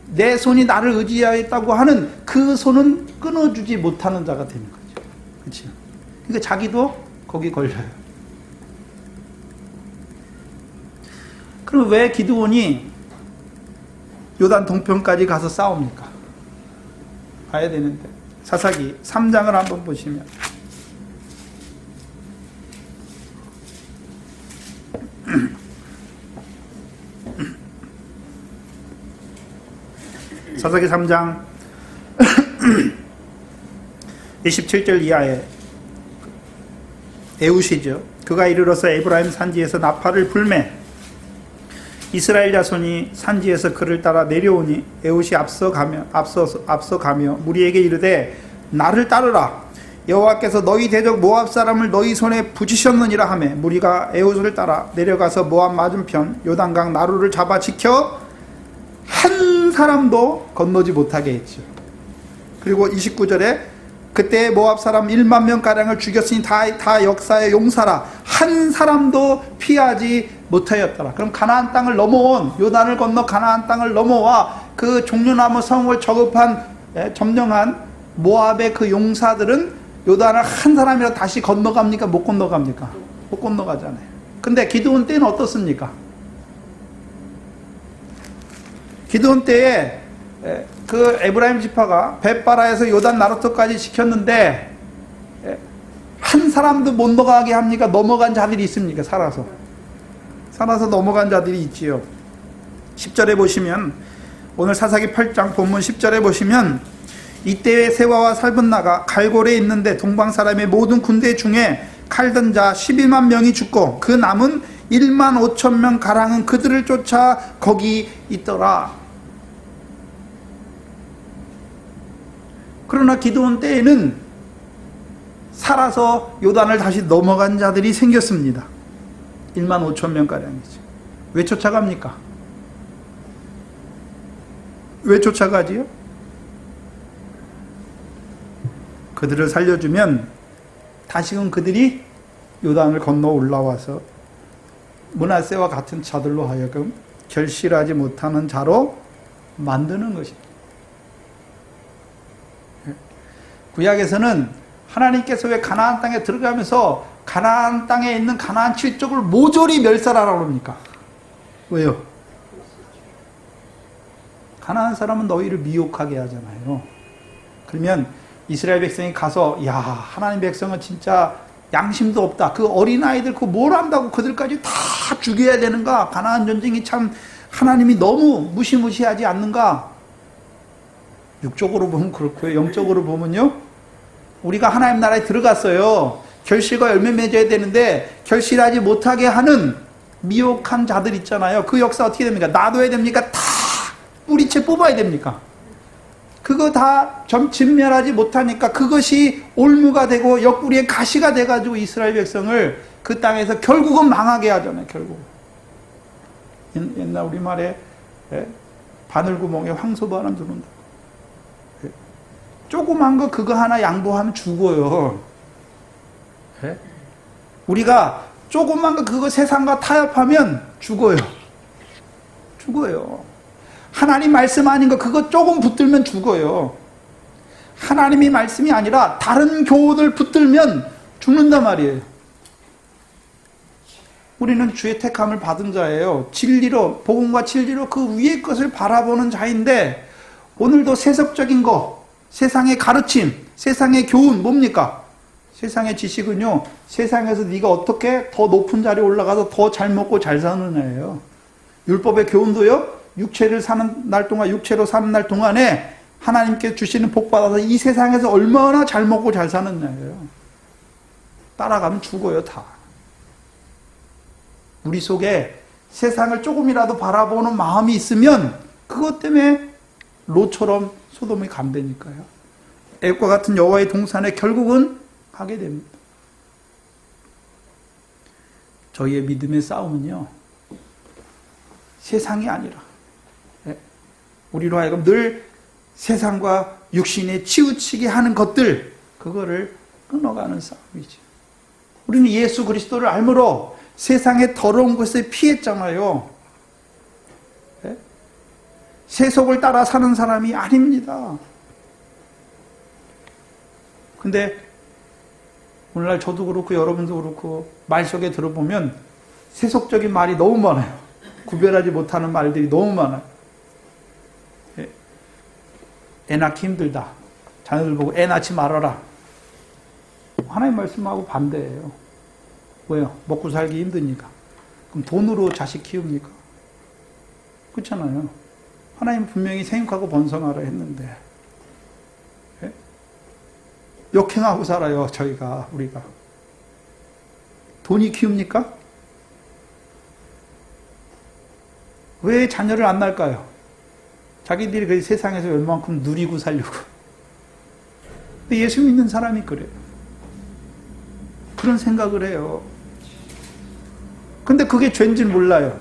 내 손이 나를 의지하였다고 하는 그 손은 끊어주지 못하는 자가 되는 거죠. 그렇죠? 그러니까 자기도 거기 걸려요. 그럼 왜 기드온이 요단 동편까지 가서 싸웁니까? 가야 되는데. 사사기 3장을 한번 보시면, 사사기 3장 27절 이하에 에웃이죠. 그가 이르러서 에브라임 산지에서 나팔을 불매 이스라엘 자손이 산지에서 그를 따라 내려오니 에웃이 앞서 가며 무리에게 이르되 나를 따르라. 여호와께서 너희 대적 모압 사람을 너희 손에 붙이셨느니라 하매 무리가 에웃을 따라 내려가서 모압 맞은편 요단강 나루를 잡아 지켜 한 사람도 건너지 못하게 했죠. 그리고 29절에 그때 모압 사람 1만 명가량을 죽였으니 다 역사의 용사라 한 사람도 피하지 못하였더라. 그럼 가나안 땅을 넘어온, 요단을 건너 가나안 땅을 넘어와 그 종려나무 성을 점령한 모압의 그 용사들은 요단을 한 사람이라 다시 건너갑니까? 못 건너갑니까? 못 건너가잖아요. 근데 기드온 때는 어떻습니까? 기드온 때에 그 에브라임 지파가 벳바라에서 요단 나루터까지 지켰는데 한 사람도 못 넘어가게 합니까? 넘어간 자들이 있습니까? 살아서 넘어간 자들이 있지요. 10절에 보시면, 오늘 사사기 8장 본문 10절에 보시면, 이때의 세와와 살분나가 갈골에 있는데 동방 사람의 모든 군대 중에 칼든 자 12만 명이 죽고 그 남은 1만 5천 명 가량은 그들을 쫓아 거기 있더라. 그러나 기드온 때에는 살아서 요단을 다시 넘어간 자들이 생겼습니다. 1만 5천 명 가량이죠. 왜 쫓아갑니까? 왜 쫓아가지요? 그들을 살려주면 다시금 그들이 요단을 건너 올라와서 므낫세와 같은 자들로 하여금 결실하지 못하는 자로 만드는 것입니다. 구약에서는 하나님께서 왜 가나안 땅에 들어가면서 가나안 땅에 있는 가나안 7족을 모조리 멸살하라고 합니까? 왜요? 가나안 사람은 너희를 미혹하게 하잖아요. 그러면 이스라엘 백성이 가서, 야, 하나님 백성은 진짜 양심도 없다. 그 어린아이들 그거 뭘 안다고 그들까지 다 죽여야 되는가? 가나안 전쟁이 참 하나님이 너무 무시무시하지 않는가? 육적으로 보면 그렇고요. 영적으로 보면요, 우리가 하나님 나라에 들어갔어요. 결실과 열매 맺어야 되는데 결실하지 못하게 하는 미혹한 자들 있잖아요. 그 역사 어떻게 됩니까? 놔둬야 됩니까? 다 뿌리채 뽑아야 됩니까? 그거 다 진멸하지 못하니까 그것이 올무가 되고 옆구리에 가시가 돼가지고 이스라엘 백성을 그 땅에서 결국은 망하게 하잖아요. 결국 옛날 우리말에 바늘구멍에 황소바람 들어온다. 조그만 거 그거 하나 양보하면 죽어요. 우리가 조그만 거 그거 세상과 타협하면 죽어요. 하나님 말씀 아닌 거 그거 조금 붙들면 죽어요. 하나님이 말씀이 아니라 다른 교훈을 붙들면 죽는단 말이에요. 우리는 주의 택함을 받은 자예요. 진리로, 복음과 진리로 그 위의 것을 바라보는 자인데, 오늘도 세속적인 거, 세상의 가르침, 세상의 교훈 뭡니까? 세상의 지식은요, 세상에서 네가 어떻게 더 높은 자리에 올라가서 더 잘 먹고 잘 사느냐예요. 율법의 교훈도요, 육체로 사는 날 동안에 하나님께 주시는 복 받아서 이 세상에서 얼마나 잘 먹고 잘 사느냐예요. 따라가면 죽어요, 다. 우리 속에 세상을 조금이라도 바라보는 마음이 있으면 그것 때문에 롯처럼 소돔이 간다니까요. 애과 같은 여호와의 동산에 결국은 가게 됩니다. 저희의 믿음의 싸움은요, 세상이 아니라 우리로 하여금 늘 세상과 육신에 치우치게 하는 것들, 그거를 끊어가는 싸움이죠. 우리는 예수 그리스도를 알므로 세상의 더러운 것에 피했잖아요. 세속을 따라 사는 사람이 아닙니다. 근데 오늘날 저도 그렇고 여러분도 그렇고 말 속에 들어보면 세속적인 말이 너무 많아요. 구별하지 못하는 말들이 너무 많아요. 애 낳기 힘들다. 자녀들 보고 애 낳지 말아라. 하나님 말씀하고 반대예요. 왜요? 먹고 살기 힘드니까. 그럼 돈으로 자식 키웁니까? 그렇잖아요. 하나님 분명히 생육하고 번성하라 했는데, 역행하고 살아요. 우리가 돈이 키웁니까? 왜 자녀를 안 낳을까요? 자기들이 그 세상에서 얼만큼 누리고 살려고. 근데 예수 믿는 사람이 그래요. 그런 생각을 해요. 근데 그게 죄인지는 몰라요.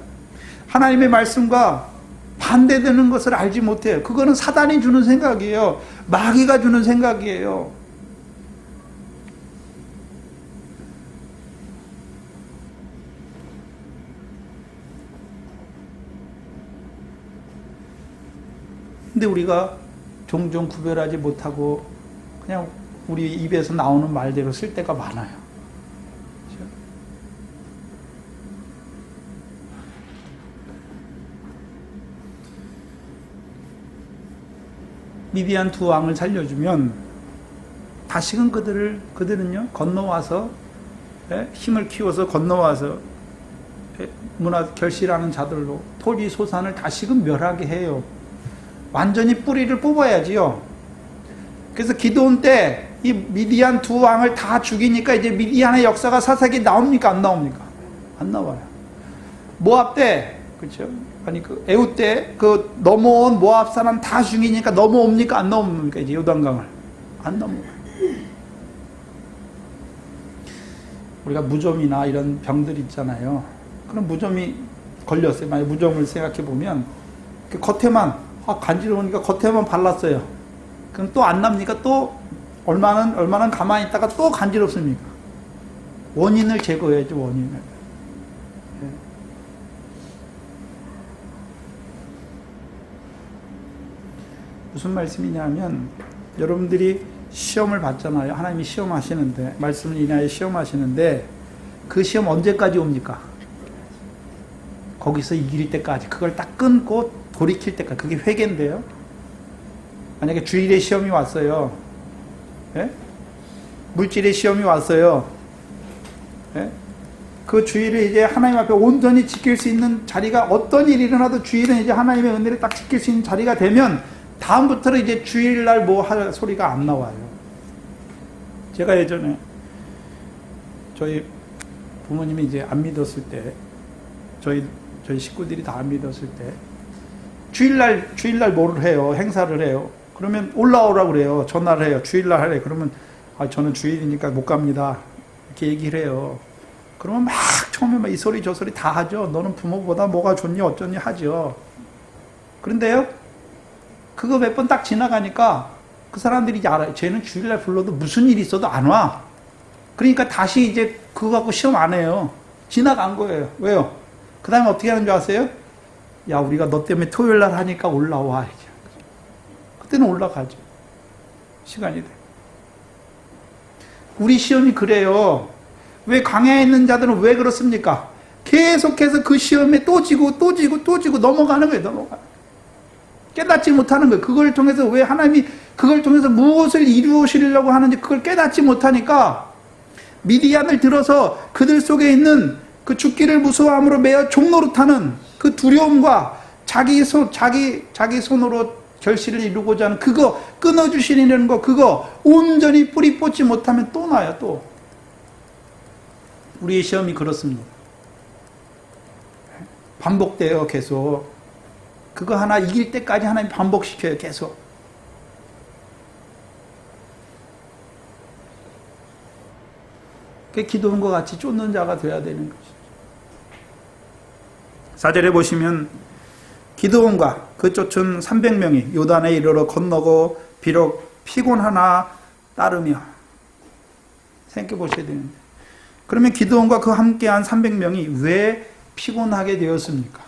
하나님의 말씀과 반대되는 것을 알지 못해요. 그거는 사단이 주는 생각이에요. 마귀가 주는 생각이에요. 근데 우리가 종종 구별하지 못하고 그냥 우리 입에서 나오는 말대로 쓸 때가 많아요. 그렇죠? 미디안 두 왕을 살려주면 다시금 그들은요 건너와서 힘을 키워서 건너와서 문화 결실하는 자들로 토지 소산을 다시금 멸하게 해요. 완전히 뿌리를 뽑아야지요. 그래서 기드온 때 이 미디안 두 왕을 다 죽이니까 이제 미디안의 역사가 사사기 나옵니까? 안 나옵니까? 안 나와요. 모압 때, 그렇죠? 아니 그 에훗 때 그 넘어온 모압 사람 다 죽이니까 넘어옵니까? 안 넘어옵니까? 이제 요단강을 안 넘어요. 우리가 무좀이나 이런 병들 있잖아요. 그럼 무좀이 걸렸어요. 만약 무좀을 생각해 보면 그 겉에만 간지러우니까 겉에만 발랐어요. 그럼 또 안 납니까? 또 얼마나 가만히 있다가 또 간지럽습니까? 원인을 제거해야죠, 원인을. 무슨 말씀이냐면, 여러분들이 시험을 받잖아요. 하나님이 시험하시는데, 말씀을 인하여 시험하시는데, 그 시험 언제까지 옵니까? 거기서 이길 때까지. 그걸 딱 끊고 돌이킬 때까지. 그게 회개인데요. 만약에 주일에 시험이 왔어요. 예? 물질의 시험이 왔어요. 예? 그 주일을 이제 하나님 앞에 온전히 지킬 수 있는 자리가, 어떤 일이 일어나도 주일은 이제 하나님의 은혜를 딱 지킬 수 있는 자리가 되면 다음부터는 이제 주일날 뭐 할 소리가 안 나와요. 제가 예전에 저희 부모님이 이제 안 믿었을 때, 저희 식구들이 다 안 믿었을 때 주일날 뭐를 해요? 행사를 해요. 그러면 올라오라고 그래요. 전화를 해요. 주일날 하래. 그러면 저는 주일이니까 못 갑니다. 이렇게 얘기를 해요. 그러면 막 처음에 막 이 소리 저 소리 다 하죠. 너는 부모보다 뭐가 좋니 어쩌니 하죠. 그런데요, 그거 몇 번 딱 지나가니까 그 사람들이 이제 알아요. 쟤는 주일날 불러도 무슨 일이 있어도 안 와. 그러니까 다시 이제 그거 갖고 시험 안 해요. 지나간 거예요. 왜요? 그 다음에 어떻게 하는 줄 아세요? 야, 우리가 너 때문에 토요일날 하니까 올라와. 그때는 올라가죠. 시간이 돼. 우리 시험이 그래요. 왜 광야에 있는 자들은 왜 그렇습니까? 계속해서 그 시험에 또 지고 넘어가는 거예요. 넘어가는. 깨닫지 못하는 거예요. 그걸 통해서 왜 하나님이 그걸 통해서 무엇을 이루시려고 하는지 그걸 깨닫지 못하니까 미디안을 들어서 그들 속에 있는 그 죽기를 무서워함으로 매어 종노릇하는 그 두려움과 자기 손으로 결실을 이루고자 하는 그거 끊어주시려는 거, 그거 온전히 뿌리 뽑지 못하면 또 나요. 또 우리의 시험이 그렇습니다. 반복돼요. 계속 그거 하나 이길 때까지 하나님 반복시켜요. 계속. 그 기도원과 같이 쫓는 자가 되어야 되는 것이죠. 4절에 보시면 기드온과 그 쫓은 300명이 요단에 이르러 건너고 비록 피곤하나 따르며. 생각해 보셔야 되는데, 그러면 기드온과 그 함께한 300명이 왜 피곤하게 되었습니까?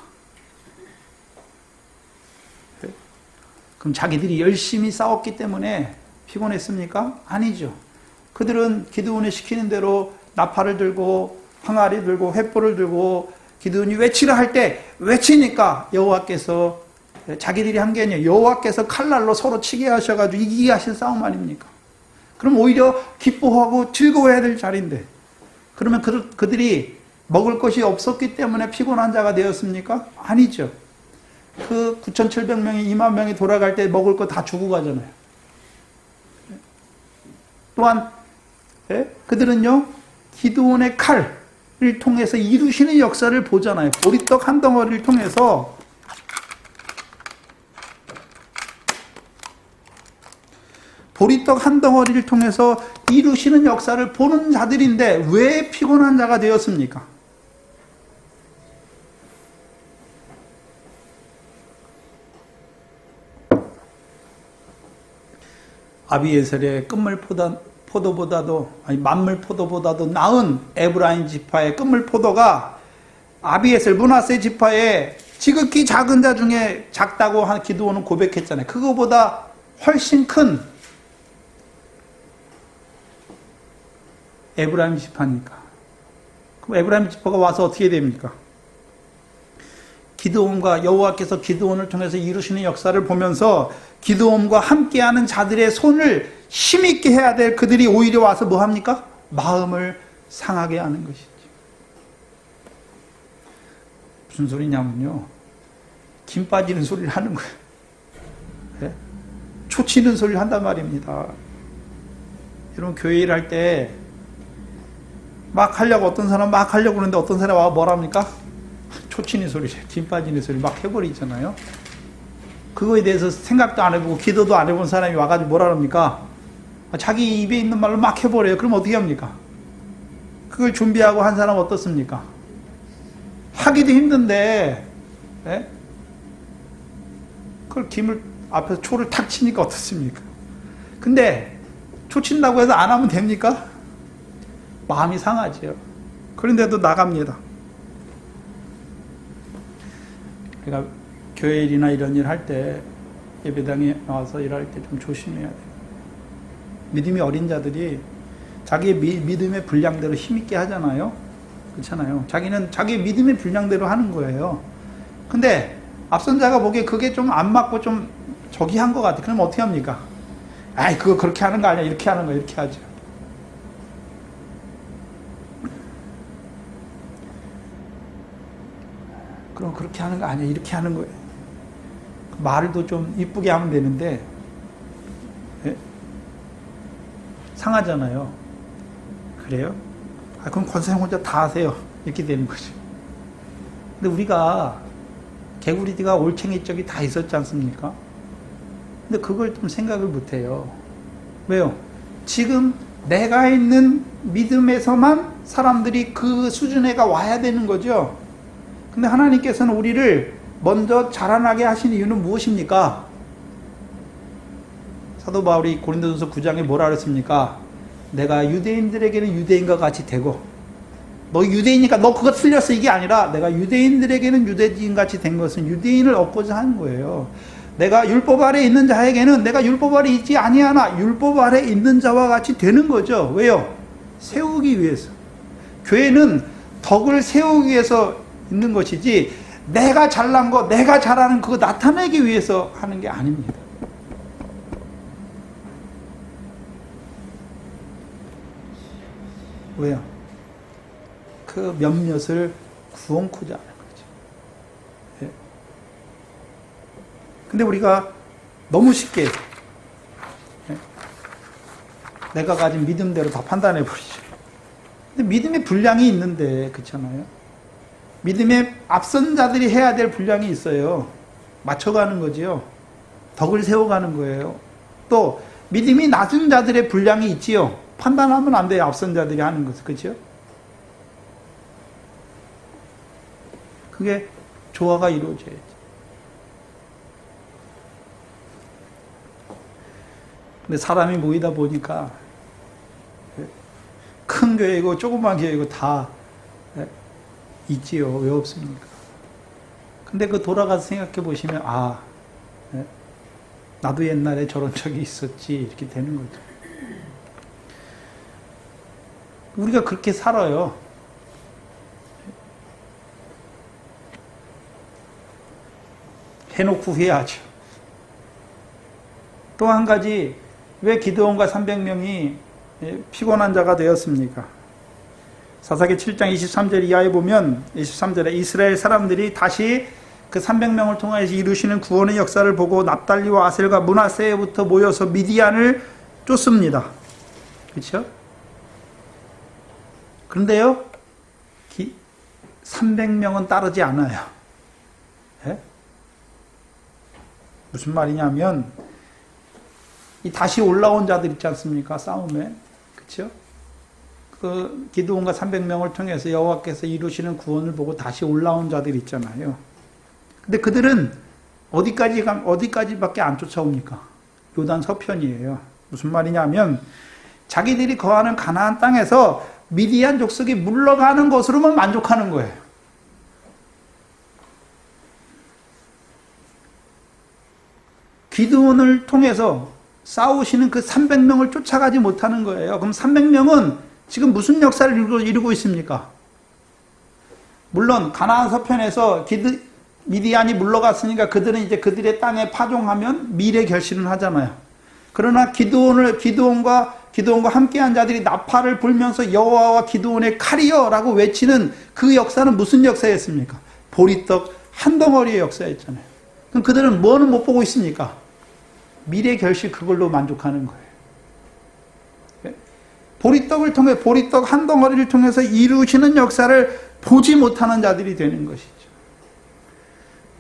그럼 자기들이 열심히 싸웠기 때문에 피곤했습니까? 아니죠. 그들은 기드온이 시키는 대로 나팔을 들고 항아리 들고 횃불을 들고 기드온이 외치라 할 때 외치니까 여호와께서, 자기들이 한 게 아니에요. 여호와께서 칼날로 서로 치게 하셔가지고 이기게 하신 싸움 아닙니까? 그럼 오히려 기뻐하고 즐거워해야 될 자리인데, 그러면 그들이 먹을 것이 없었기 때문에 피곤한 자가 되었습니까? 아니죠. 그 9,700명이 2만 명이 돌아갈 때 먹을 거 다 주고 가잖아요. 또한 그들은요 기드온의 칼을 통해서 이루시는 역사를 보잖아요. 보리떡 한 덩어리를 통해서 이루시는 역사를 보는 자들인데 왜 피곤한 자가 되었습니까? 아비에셀의 끝물 포도보다도, 아니 만물 포도보다도 나은 에브라임 지파의 끝물 포도가 아비에셀 므낫세 지파의 지극히 작은 자 중에 작다고 한 기드온은 고백했잖아요. 그거보다 훨씬 큰 에브라임 지파니까. 그럼 에브라임 지파가 와서 어떻게 됩니까? 기드온과 여호와께서 기드온을 통해서 이루시는 역사를 보면서 기드온과 함께하는 자들의 손을 힘있게 해야 될 그들이 오히려 와서 뭐 합니까? 마음을 상하게 하는 것이죠. 무슨 소리냐면요, 김 빠지는 소리를 하는 거예요. 네? 초치는 소리를 한단 말입니다. 여러분, 교회 일할 때 막 하려고, 어떤 사람 막 하려고 그러는데 어떤 사람이 와 뭐랍니까? 초치는 소리, 김 빠지는 소리 막 해버리잖아요. 그거에 대해서 생각도 안 해보고 기도도 안 해본 사람이 와가지고 뭐라 합니까? 자기 입에 있는 말로 막 해버려요. 그럼 어떻게 합니까? 그걸 준비하고 한 사람 어떻습니까? 하기도 힘든데, 네? 그걸 김을 앞에서 초를 탁 치니까 어떻습니까? 근데 초 친다고 해서 안 하면 됩니까? 마음이 상하죠. 그런데도 나갑니다. 그러니까 교회 일이나 이런 일 할 때, 예배당에 나와서 일할 때 좀 조심해야 돼요. 믿음이 어린 자들이 자기의 믿음의 분량대로 힘있게 하잖아요. 그렇잖아요. 자기는 자기의 믿음의 분량대로 하는 거예요. 근데 앞선 자가 보기에 그게 좀 안 맞고 좀 저기 한 것 같아. 그럼 어떻게 합니까? 아이, 그거 그렇게 하는 거 아니야. 이렇게 하는 거, 이렇게 하죠. 그럼 그렇게 하는 거 아니야. 이렇게 하는 거예요. 말도 좀 이쁘게 하면 되는데, 예? 상하잖아요. 그래요? 아, 그럼 권사님 혼자 다 하세요. 이렇게 되는 거죠. 근데 우리가 개구리가 올챙이 쪽이 다 있었지 않습니까? 근데 그걸 좀 생각을 못 해요. 왜요? 지금 내가 있는 믿음에서만 사람들이 그 수준에가 와야 되는 거죠. 근데 하나님께서는 우리를 먼저 자라나게 하신 이유는 무엇입니까? 사도 바울이 고린도전서 9장에 뭐라 그랬습니까? 내가 유대인들에게는 유대인과 같이 되고, 너 유대인이니까 너 그거 틀렸어, 이게 아니라 내가 유대인들에게는 유대인 같이 된 것은 유대인을 얻고자 하는 거예요. 내가 율법 아래 있는 자에게는 내가 율법 아래 있지 아니하나 율법 아래 있는 자와 같이 되는 거죠. 왜요? 세우기 위해서. 교회는 덕을 세우기 위해서 있는 것이지, 내가 잘난 거, 내가 잘하는 그거 나타내기 위해서 하는 게 아닙니다. 왜요? 그 몇몇을 구원코자 하는 거죠. 예. 근데 우리가 너무 쉽게, 예, 내가 가진 믿음대로 다 판단해 버리죠. 근데 믿음의 분량이 있는데, 그렇잖아요. 믿음의 앞선 자들이 해야 될 분량이 있어요. 맞춰가는 거지요. 덕을 세워가는 거예요. 또 믿음이 낮은 자들의 분량이 있지요. 판단하면 안 돼요. 앞선 자들이 하는 것을. 그렇죠? 그게 조화가 이루어져야지. 근데 사람이 모이다 보니까 큰 교회이고 조그만 교회이고 다 있지요. 왜 없습니까? 근데 그 돌아가서 생각해 보시면, 아, 나도 옛날에 저런 적이 있었지, 이렇게 되는 거죠. 우리가 그렇게 살아요. 해놓고 후회하죠. 또 한 가지, 왜 기드온과 300명이 피곤한 자가 되었습니까? 사사기 7장 23절 이하에 보면, 23절에 이스라엘 사람들이 다시 그 300명을 통해서 이루시는 구원의 역사를 보고 납달리와 아셀과 므낫세부터 모여서 미디안을 쫓습니다. 그렇죠? 그런데요, 300명은 따르지 않아요. 예? 무슨 말이냐면, 이 다시 올라온 자들 있지 않습니까? 싸움에. 그렇죠? 그 기드온과 300명을 통해서 여호와께서 이루시는 구원을 보고 다시 올라온 자들 있잖아요. 근데 그들은 어디까지밖에 안 쫓아옵니까? 요단 서편이에요. 무슨 말이냐면, 자기들이 거하는 가나안 땅에서 미디안 족속이 물러가는 것으로만 만족하는 거예요. 기드온을 통해서 싸우시는 그 300명을 쫓아가지 못하는 거예요. 그럼 300명은 지금 무슨 역사를 이루고 있습니까? 물론 가나안 서편에서 미디안이 물러갔으니까 그들은 이제 그들의 땅에 파종하면 미래 결실은 하잖아요. 그러나 기드온과 함께한 자들이 나팔을 불면서 여호와와 기드온의 칼이여라고 외치는 그 역사는 무슨 역사였습니까? 보리떡 한 덩어리의 역사였잖아요. 그럼 그들은 뭐는 못 보고 있습니까? 미래 결실 그걸로 만족하는 거예요. 보리떡을 통해 보리떡 한 덩어리를 통해서 이루시는 역사를 보지 못하는 자들이 되는 것이죠.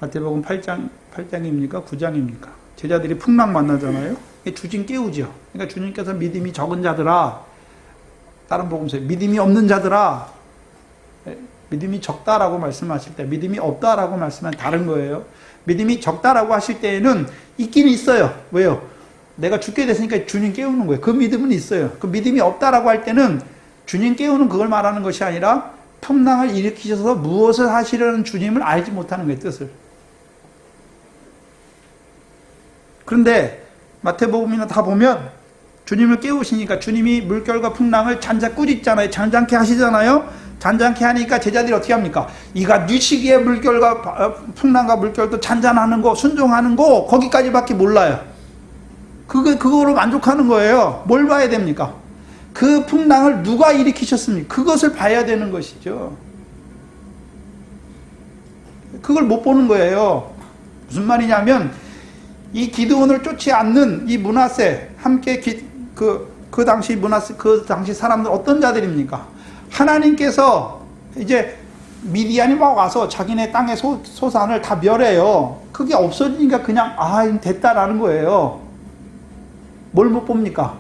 마태복음 8장입니까? 9장입니까? 제자들이 풍랑 만나잖아요. 주님 깨우죠. 그러니까 주님께서 믿음이 적은 자들아, 다른 복음서에 믿음이 없는 자들아, 믿음이 적다라고 말씀하실 때 믿음이 없다라고 말씀하면 다른 거예요. 믿음이 적다라고 하실 때에는 있긴 있어요. 왜요? 내가 죽게 됐으니까 주님 깨우는 거예요. 그 믿음은 있어요. 그 믿음이 없다라고 할 때는 주님 깨우는 그걸 말하는 것이 아니라 풍랑을 일으키셔서 무엇을 하시려는 주님을 알지 못하는 거예요. 뜻을. 그런데 마태복음이나 다 보면 주님을 깨우시니까 주님이 물결과 풍랑을 꾸짖잖아요. 잔잔케 하시잖아요. 잔잔케 하니까 제자들이 어떻게 합니까? 이가 네 시기에 물결과 풍랑과 물결도 잔잔하는 거, 순종하는 거 거기까지밖에 몰라요. 그거로 만족하는 거예요. 뭘 봐야 됩니까? 그 풍랑을 누가 일으키셨습니까? 그것을 봐야 되는 것이죠. 그걸 못 보는 거예요. 무슨 말이냐면 이 기드온을 쫓지 않는 이 므낫세 함께 그 당시 사람들 어떤 자들입니까? 하나님께서 이제 미디안이 막 와서 자기네 땅의 소산을 다 멸해요. 그게 없어지니까 그냥 됐다라는 거예요. 뭘 못 봅니까?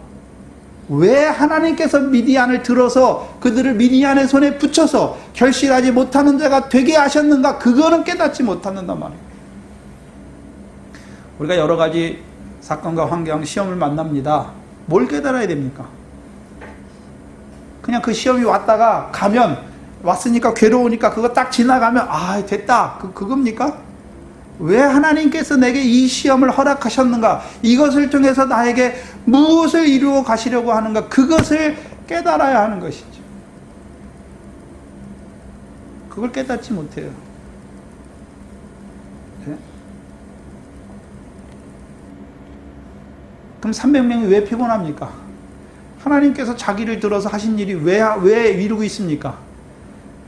왜 하나님께서 미디안을 들어서 그들을 미디안의 손에 붙여서 결실하지 못하는 자가 되게 하셨는가? 그거는 깨닫지 못한단 말이에요. 우리가 여러 가지 사건과 환경, 시험을 만납니다. 뭘 깨달아야 됩니까? 그냥 그 시험이 왔으니까 괴로우니까 그거 딱 지나가면 됐다. 그겁니까? 왜 하나님께서 내게 이 시험을 허락하셨는가? 이것을 통해서 나에게 무엇을 이루어 가시려고 하는가? 그것을 깨달아야 하는 것이죠. 그걸 깨닫지 못해요. 네? 그럼 300명이 왜 피곤합니까? 하나님께서 자기를 들어서 하신 일이 왜 이루고 있습니까?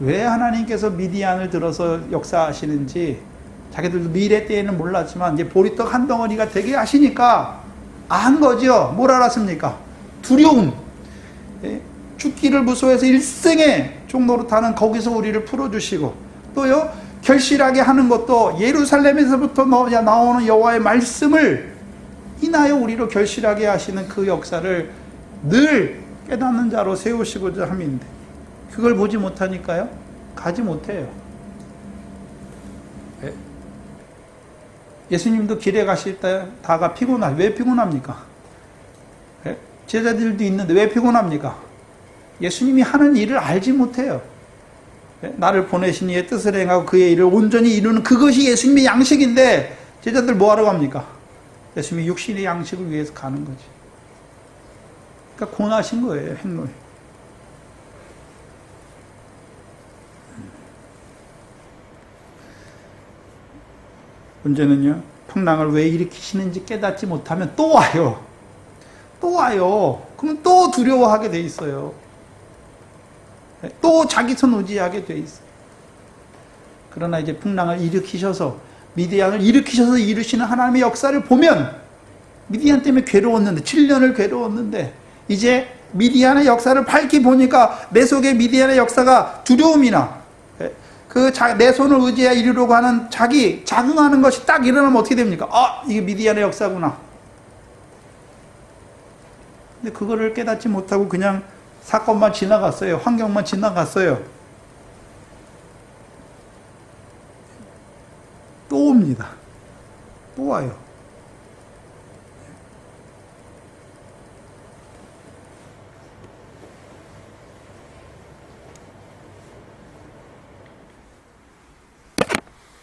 왜 하나님께서 미디안을 들어서 역사하시는지 자기들도 미래 때에는 몰랐지만 이제 보리떡 한 덩어리가 되게 하시니까 안 거죠. 뭘 알았습니까? 두려움. 죽기를 무서워해서 일생에 종노릇하는 거기서 우리를 풀어주시고 또요 결실하게 하는 것도 예루살렘에서부터 나오는 여호와의 말씀을 인하여 우리로 결실하게 하시는 그 역사를 늘 깨닫는 자로 세우시고자 함인데 그걸 보지 못하니까요 가지 못해요. 예수님도 길에 가실 때다가 왜 피곤합니까? 제자들도 있는데 왜 피곤합니까? 예수님이 하는 일을 알지 못해요. 나를 보내신 이의 뜻을 행하고 그의 일을 온전히 이루는 그것이 예수님의 양식인데 제자들 뭐 하러 갑니까? 예수님이 육신의 양식을 위해서 가는 거지. 그러니까 고나신 거예요, 행로에. 문제는요, 풍랑을 왜 일으키시는지 깨닫지 못하면 또 와요. 그럼 또 두려워하게 돼 있어요. 또 자기 손 의지하게 돼 있어요. 그러나 이제 풍랑을 일으키셔서 미디안을 일으키셔서 이루시는 하나님의 역사를 보면 미디안 때문에 괴로웠는데 7년을 괴로웠는데 이제 미디안의 역사를 밝히 보니까 내 속에 미디안의 역사가 두려움이나 내 손을 의지해 이루려고 하는 자긍하는 것이 딱 일어나면 어떻게 됩니까? 이게 미디안의 역사구나. 근데 그거를 깨닫지 못하고 그냥 사건만 지나갔어요. 환경만 지나갔어요. 또 옵니다. 또 와요.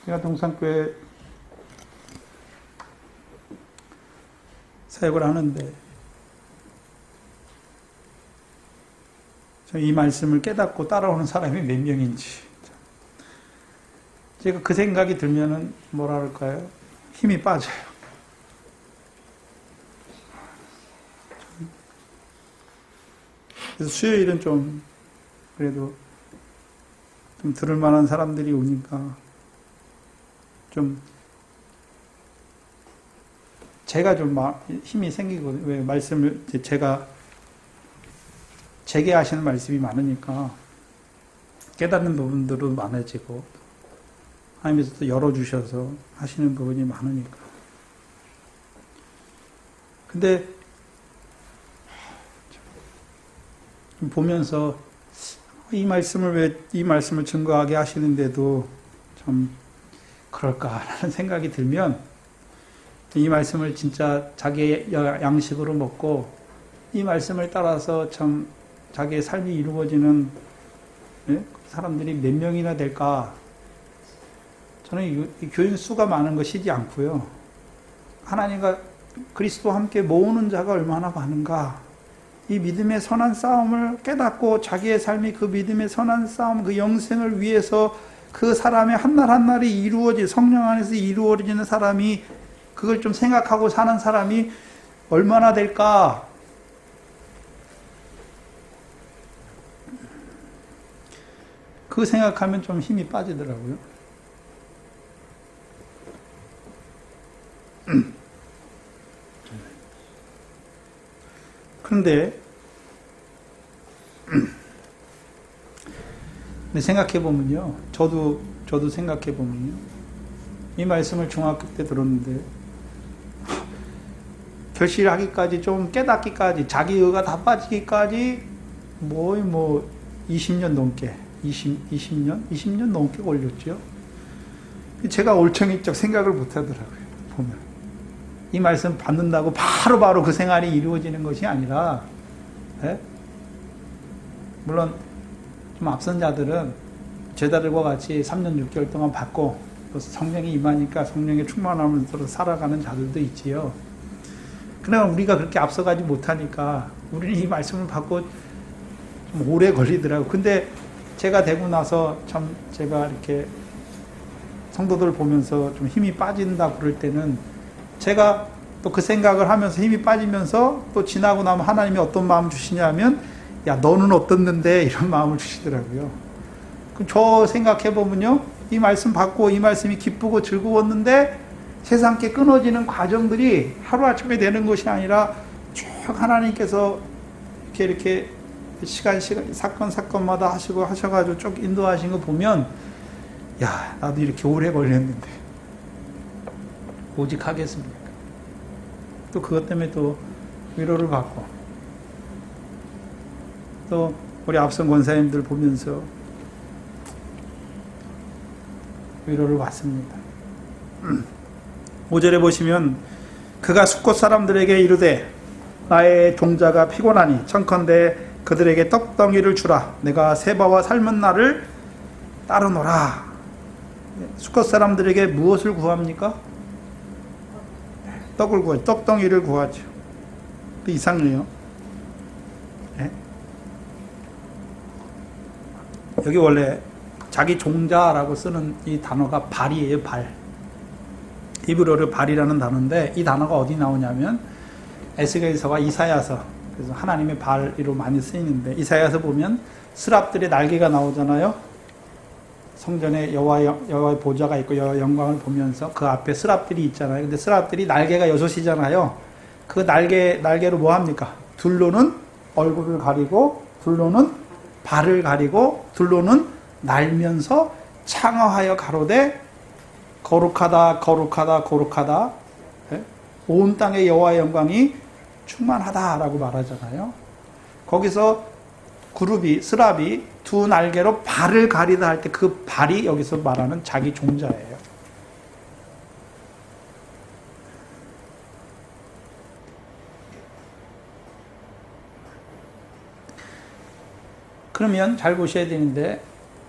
제가 동산교회 사역을 하는데 이 말씀을 깨닫고 따라오는 사람이 몇 명인지 제가 그 생각이 들면은 뭐라 그럴까요? 힘이 빠져요. 그래서 수요일은 좀 그래도 좀 들을 만한 사람들이 오니까 좀 제가 좀 힘이 생기거든요. 왜 말씀을 제가 제게 하시는 말씀이 많으니까 깨닫는 부분들도 많아지고 하나님께서 또 열어주셔서 하시는 부분이 많으니까. 근데 보면서 이 말씀을 증거하게 하시는데도 참 그럴까라는 생각이 들면 이 말씀을 진짜 자기의 양식으로 먹고 이 말씀을 따라서 참 자기의 삶이 이루어지는 사람들이 몇 명이나 될까? 저는 이 교인 수가 많은 것이지 않고요. 하나님과 그리스도와 함께 모으는 자가 얼마나 많은가? 이 믿음의 선한 싸움을 깨닫고 자기의 삶이 그 믿음의 선한 싸움, 그 영생을 위해서 그 사람의 한날 한날이 성령 안에서 이루어지는 사람이 그걸 좀 생각하고 사는 사람이 얼마나 될까? 그 생각하면 좀 힘이 빠지더라고요. 그런데 생각해보면요. 저도 생각해보면요. 이 말씀을 중학교 때 들었는데 결실하기까지 좀 깨닫기까지 자기의가 다 빠지기까지 20년 넘게 20년 넘게 걸렸죠. 제가 올챙이적 생각을 못 하더라고요. 보면 이 말씀 받는다고 바로 그 생활이 이루어지는 것이 아니라 물론 좀 앞선 자들은 제자들과 같이 3년 6개월 동안 받고 또 성령이 임하니까 성령의 충만함으로 살아가는 자들도 있지요. 그러나 우리가 그렇게 앞서가지 못하니까 우리는 이 말씀을 받고 좀 오래 걸리더라고요. 근데 제가 되고 나서 참 제가 이렇게 성도들 보면서 좀 힘이 빠진다 그럴 때는 제가 또 그 생각을 하면서 힘이 빠지면서 또 지나고 나면 하나님이 어떤 마음 주시냐면 야 너는 어떻는데 이런 마음을 주시더라고요. 저 생각해보면요. 이 말씀 받고 이 말씀이 기쁘고 즐거웠는데 세상께 끊어지는 과정들이 하루아침에 되는 것이 아니라 쭉 하나님께서 이렇게 시간 사건마다 하셔가지고 쭉 인도하신 거 보면 야 나도 이렇게 오래 걸렸는데 오직 하겠습니까? 또 그것 때문에 또 위로를 받고 또 우리 앞선 권사님들 보면서 위로를 받습니다. 5절에 보시면 그가 숫곳 사람들에게 이르되 나의 종자가 피곤하니 청컨대 그들에게 떡덩이를 주라. 내가 세바와 삶은 날을 따르노라. 숫곳 사람들에게 무엇을 구합니까? 떡을 구하죠. 떡덩이를 구하죠. 이상해요. 네? 여기 원래 자기 종자라고 쓰는 이 단어가 발이에요. 발. 히브리어로 발이라는 단어인데 이 단어가 어디 나오냐면 에스겔서와 이사야서, 그래서 하나님의 발이로 많이 쓰이는데 이사야서 보면 스랍들의 날개가 나오잖아요. 성전에 여호와의 보좌가 있고 여호와의 영광을 보면서 그 앞에 스랍들이 있잖아요. 근데 스랍들이 날개가 6이잖아요. 그 날개로 뭐 합니까? 둘로는 얼굴을 가리고 둘로는 발을 가리고 둘로는 날면서 창어하여 가로되 거룩하다 거룩하다 거룩하다, 온 땅의 여호와의 영광이 충만하다라고 말하잖아요. 거기서 스랍이 두 날개로 발을 가리다 할 때 그 발이 여기서 말하는 자기 종자예요. 그러면 잘 보셔야 되는데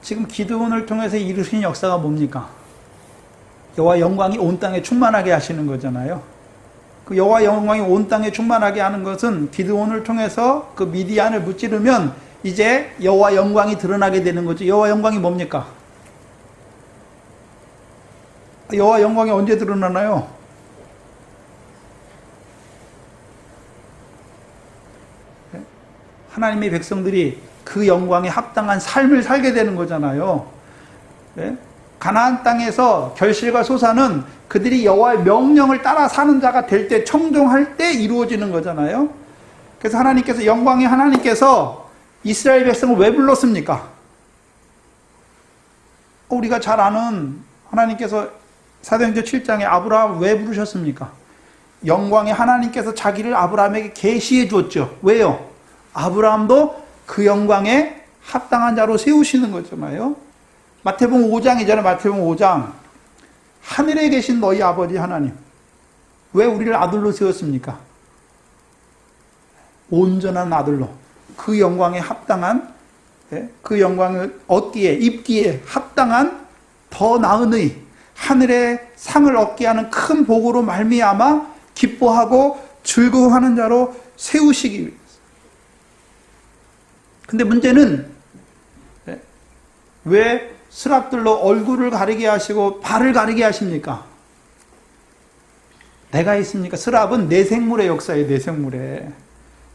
지금 기드온을 통해서 이루신 역사가 뭡니까? 여호와 영광이 온 땅에 충만하게 하시는 거잖아요. 그 여호와 영광이 온 땅에 충만하게 하는 것은 기드온을 통해서 그 미디안을 무찌르면 이제 여호와 영광이 드러나게 되는 거죠. 여호와 영광이 뭡니까? 여호와 영광이 언제 드러나나요? 하나님의 백성들이 그 영광에 합당한 삶을 살게 되는 거잖아요. 가나안 땅에서 결실과 소사는 그들이 여호와의 명령을 따라 사는 자가 될 때, 청종할 때 이루어지는 거잖아요. 그래서 하나님께서, 영광의 하나님께서 이스라엘 백성을 왜 불렀습니까? 우리가 잘 아는, 하나님께서 사도행전 7장에 아브라함 왜 부르셨습니까? 영광의 하나님께서 자기를 아브라함에게 계시해 주었죠. 왜요? 아브라함도 그 영광에 합당한 자로 세우시는 거잖아요. 마태복음 5장이잖아요. 마태복음 5장. 하늘에 계신 너희 아버지 하나님, 왜 우리를 아들로 세웠습니까? 온전한 아들로, 그 영광에 합당한, 그 영광을 얻기에, 입기에 합당한 더 나은 의, 하늘의 상을 얻게 하는 큰 복으로 말미암아 기뻐하고 즐거워하는 자로 세우시기 위해서. 근데 문제는 왜 스랍들로 얼굴을 가리게 하시고 발을 가리게 하십니까? 내가 있습니까? 스랍은 내생물의 역사예요. 내생물의.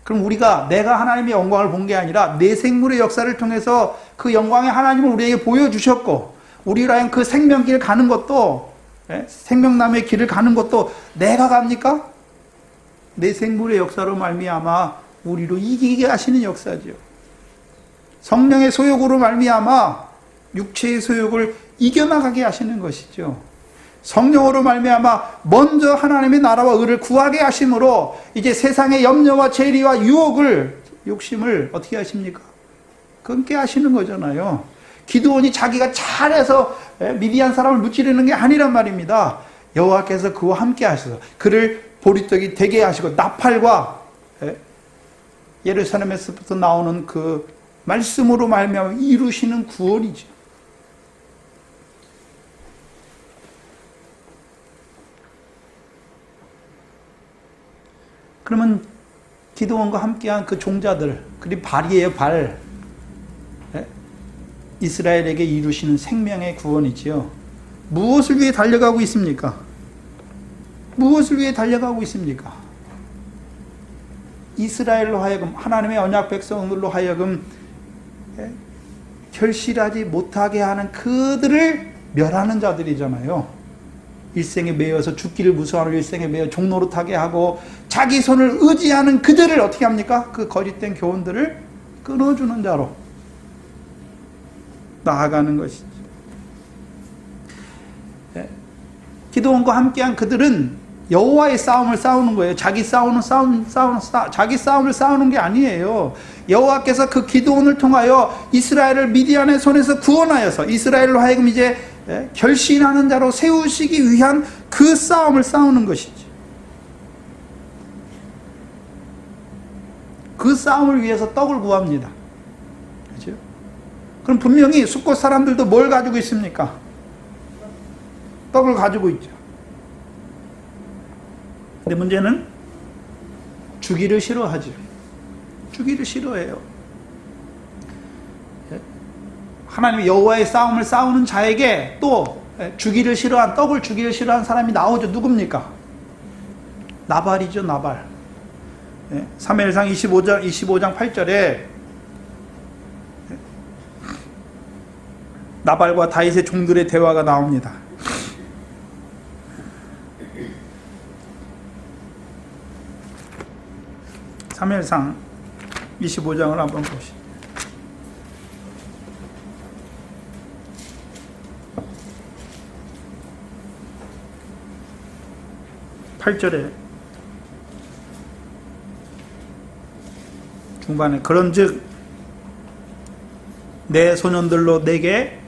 그럼 우리가, 내가 하나님의 영광을 본 게 아니라 내생물의 역사를 통해서 그 영광의 하나님을 우리에게 보여주셨고, 우리로 하여금 그 생명길 가는 것도, 생명나무의 길을 가는 것도 내가 갑니까? 내생물의 역사로 말미암아 우리로 이기게 하시는 역사죠. 성령의 소욕으로 말미암아 육체의 소욕을 이겨나가게 하시는 것이죠. 성령으로 말미암아 먼저 하나님의 나라와 의를 구하게 하심으로 이제 세상의 염려와 재리와 유혹을, 욕심을 어떻게 하십니까? 끊게 하시는 거잖아요. 기드온이 자기가 잘해서 미디안 사람을 무찌르는 게 아니란 말입니다. 여호와께서 그와 함께 하셔서 그를 보리떡이 되게 하시고, 나팔과 예루살렘에서부터 나오는 그 말씀으로 말미암아 이루시는 구원이죠. 그러면 기드온과 함께한 그 종자들, 그리고 발이에요, 발. 이스라엘에게 이루시는 생명의 구원이지요. 무엇을 위해 달려가고 있습니까? 무엇을 위해 달려가고 있습니까? 이스라엘로 하여금, 하나님의 언약 백성들로 하여금 결실하지 못하게 하는 그들을 멸하는 자들이잖아요. 일생에 매여서 죽기를 무서워하는 일생에 매여 종노릇하게 하고 자기 손을 의지하는 그들을 어떻게 합니까? 그 거짓된 교훈들을 끊어주는 자로 나아가는 것이죠. 기드온과 함께한 그들은 여호와의 싸움을 싸우는 거예요. 자기 싸움을 싸우는 게 아니에요. 여호와께서 그 기드온을 통하여 이스라엘을 미디안의 손에서 구원하여서 이스라엘로 하여금 이제 결신하는 자로 세우시기 위한 그 싸움을 싸우는 것이지. 그 싸움을 위해서 떡을 구합니다. 그렇죠? 그럼 분명히 숫곳 사람들도 뭘 가지고 있습니까? 떡을 가지고 있죠. 근데 문제는 주기를 싫어하죠. 주기를 싫어해요. 하나님의 여호와의 싸움을 싸우는 자에게 또 주기를 싫어한, 떡을 주기를 싫어한 사람이 나오죠. 누굽니까? 나발이죠. 나발. 사무엘상 25장 8절에 나발과 다윗의 종들의 대화가 나옵니다. 사무엘상 25장을 한번 보시죠. (8절에) 중반에 그런즉 내 소년들로 내게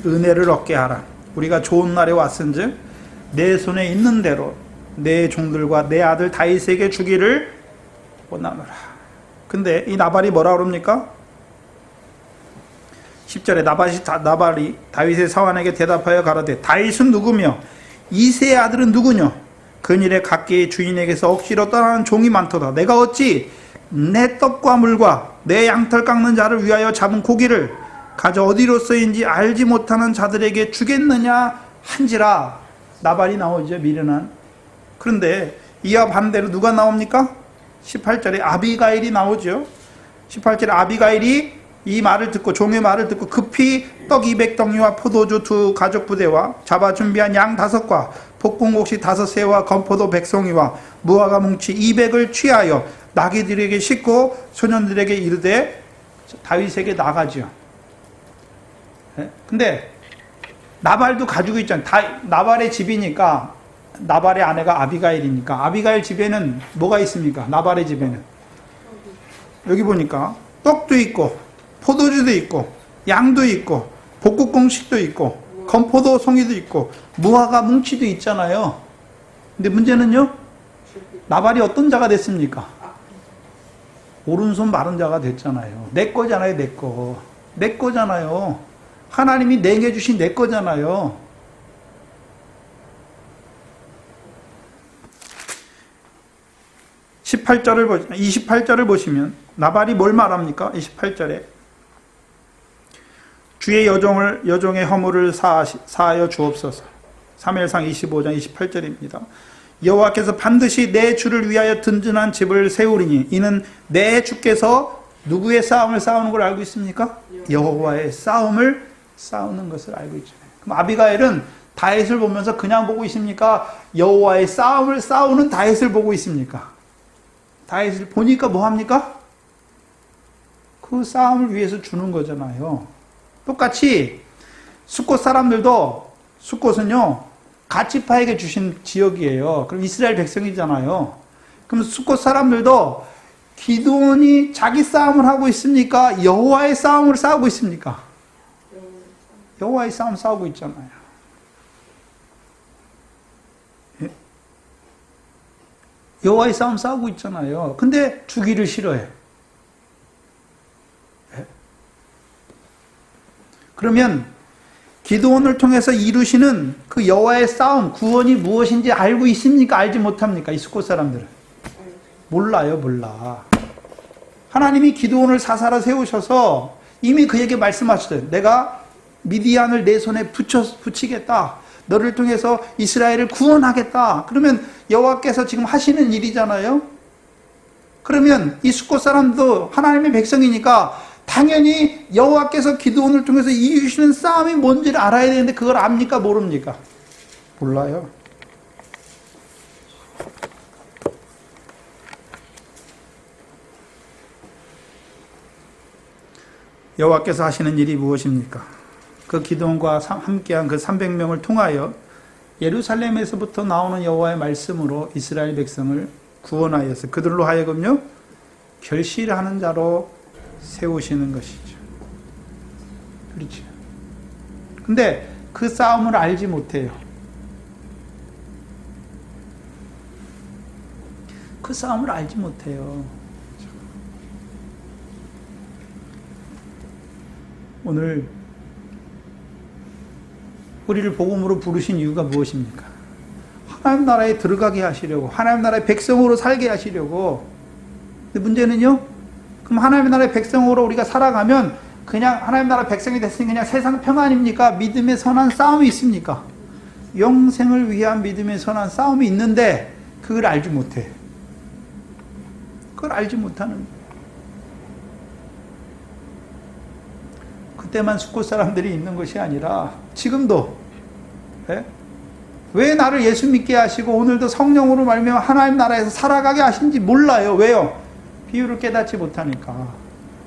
은혜를 얻게 하라. 우리가 좋은 날에 왔은즉 내 손에 있는 대로 내 종들과 내 아들 다윗에게 주기를 원하노라. 근데 이 나발이 뭐라 그럽니까? 10절에 나발이 다윗의 사환에게 대답하여 가로되 다윗은 누구며 이새의 아들은 누구뇨? 그일에 각기 주인에게서 억지로 떠나는 종이 많도다. 내가 어찌 내 떡과 물과 내 양털 깎는 자를 위하여 잡은 고기를 가져 어디로서인지 알지 못하는 자들에게 주겠느냐 한지라. 나발이 나오죠. 미련한. 그런데 이와 반대로 누가 나옵니까? 18절에 아비가일이 나오죠. 18절에 아비가일이 이 말을 듣고, 종의 말을 듣고 급히 떡 200덩이와 포도주 2 가족 부대와 잡아 준비한 양 5과 볶음옥시 5새와 건포도 100송이와 무화과 뭉치 200을 취하여 나귀들에게 싣고 소년들에게 이르되 다윗에게 나가죠. 근데 나발도 가지고 있잖아요. 나발의 집이니까, 나발의 아내가 아비가일이니까, 아비가일 집에는 뭐가 있습니까? 나발의 집에는 여기 보니까 떡도 있고 포도주도 있고 양도 있고 복국공식도 있고 건포도 송이도 있고 무화과 뭉치도 있잖아요. 근데 문제는요, 나발이 어떤 자가 됐습니까? 오른손 마른 자가 됐잖아요. 내 거잖아요. 내 거잖아요. 하나님이 내게 주신 내 거잖아요. (18절을) 28절을 보시면 나발이 뭘 말합니까? 28절에 주의 여종의 허물을 사하여 주옵소서. 사무엘상 25장 28절입니다. 여호와께서 반드시 내 주를 위하여 든든한 집을 세우리니 이는 내 주께서 누구의 싸움을 싸우는 걸 알고 있습니까? 여호와의 싸움을 싸우는 것을 알고 있잖아요. 그럼 아비가일은 다윗을 보면서 그냥 보고 있습니까? 여호와의 싸움을 싸우는 다윗을 보고 있습니까? 다윗을 보니까 뭐 합니까? 그 싸움을 위해서 주는 거잖아요. 똑같이 숫곳 사람들도, 숫곳은요 갓지파에게 주신 지역이에요. 그럼 이스라엘 백성이잖아요. 그럼 숫곳 사람들도 기드온이 자기 싸움을 하고 있습니까? 여호와의 싸움을 싸우고 있습니까? 여호와의 싸움 싸우고 있잖아요. 여호와의 싸움 싸우고 있잖아요. 근데 주기를 싫어해요. 그러면 기드온을 통해서 이루시는 그 여호와의 싸움, 구원이 무엇인지 알고 있습니까? 알지 못합니까? 이 숫곳 사람들은 몰라요. 몰라. 하나님이 기드온을 사사로 세우셔서 이미 그에게 말씀하셨어요. 내가 미디안을 내 손에 붙이겠다. 너를 통해서 이스라엘을 구원하겠다. 그러면 여호와께서 지금 하시는 일이잖아요. 그러면 이 숫곳 사람도 하나님의 백성이니까 당연히 여호와께서 기드온을 통해서 이루시는 싸움이 뭔지를 알아야 되는데 그걸 압니까? 모릅니까? 몰라요. 여호와께서 하시는 일이 무엇입니까? 그 기드온과 함께한 그 300명을 통하여 예루살렘에서부터 나오는 여호와의 말씀으로 이스라엘 백성을 구원하여서 그들로 하여금요 결실하는 자로 세우시는 것이죠. 그렇죠. 근데 그 싸움을 알지 못해요. 그 싸움을 알지 못해요. 오늘 우리를 복음으로 부르신 이유가 무엇입니까? 하나님 나라에 들어가게 하시려고, 하나님 나라의 백성으로 살게 하시려고. 근데 문제는요, 그럼 하나님 나라의 백성으로 우리가 살아가면 그냥 하나님 나라 백성이 됐으니 그냥 세상 평안입니까? 믿음의 선한 싸움이 있습니까? 영생을 위한 믿음의 선한 싸움이 있는데 그걸 알지 못해. 그걸 알지 못하는 거예요. 그때만 숫곳 사람들이 있는 것이 아니라 지금도 왜 나를 예수 믿게 하시고 오늘도 성령으로 말미암아 하나님 나라에서 살아가게 하신지 몰라요. 왜요? 비유를 깨닫지 못하니까.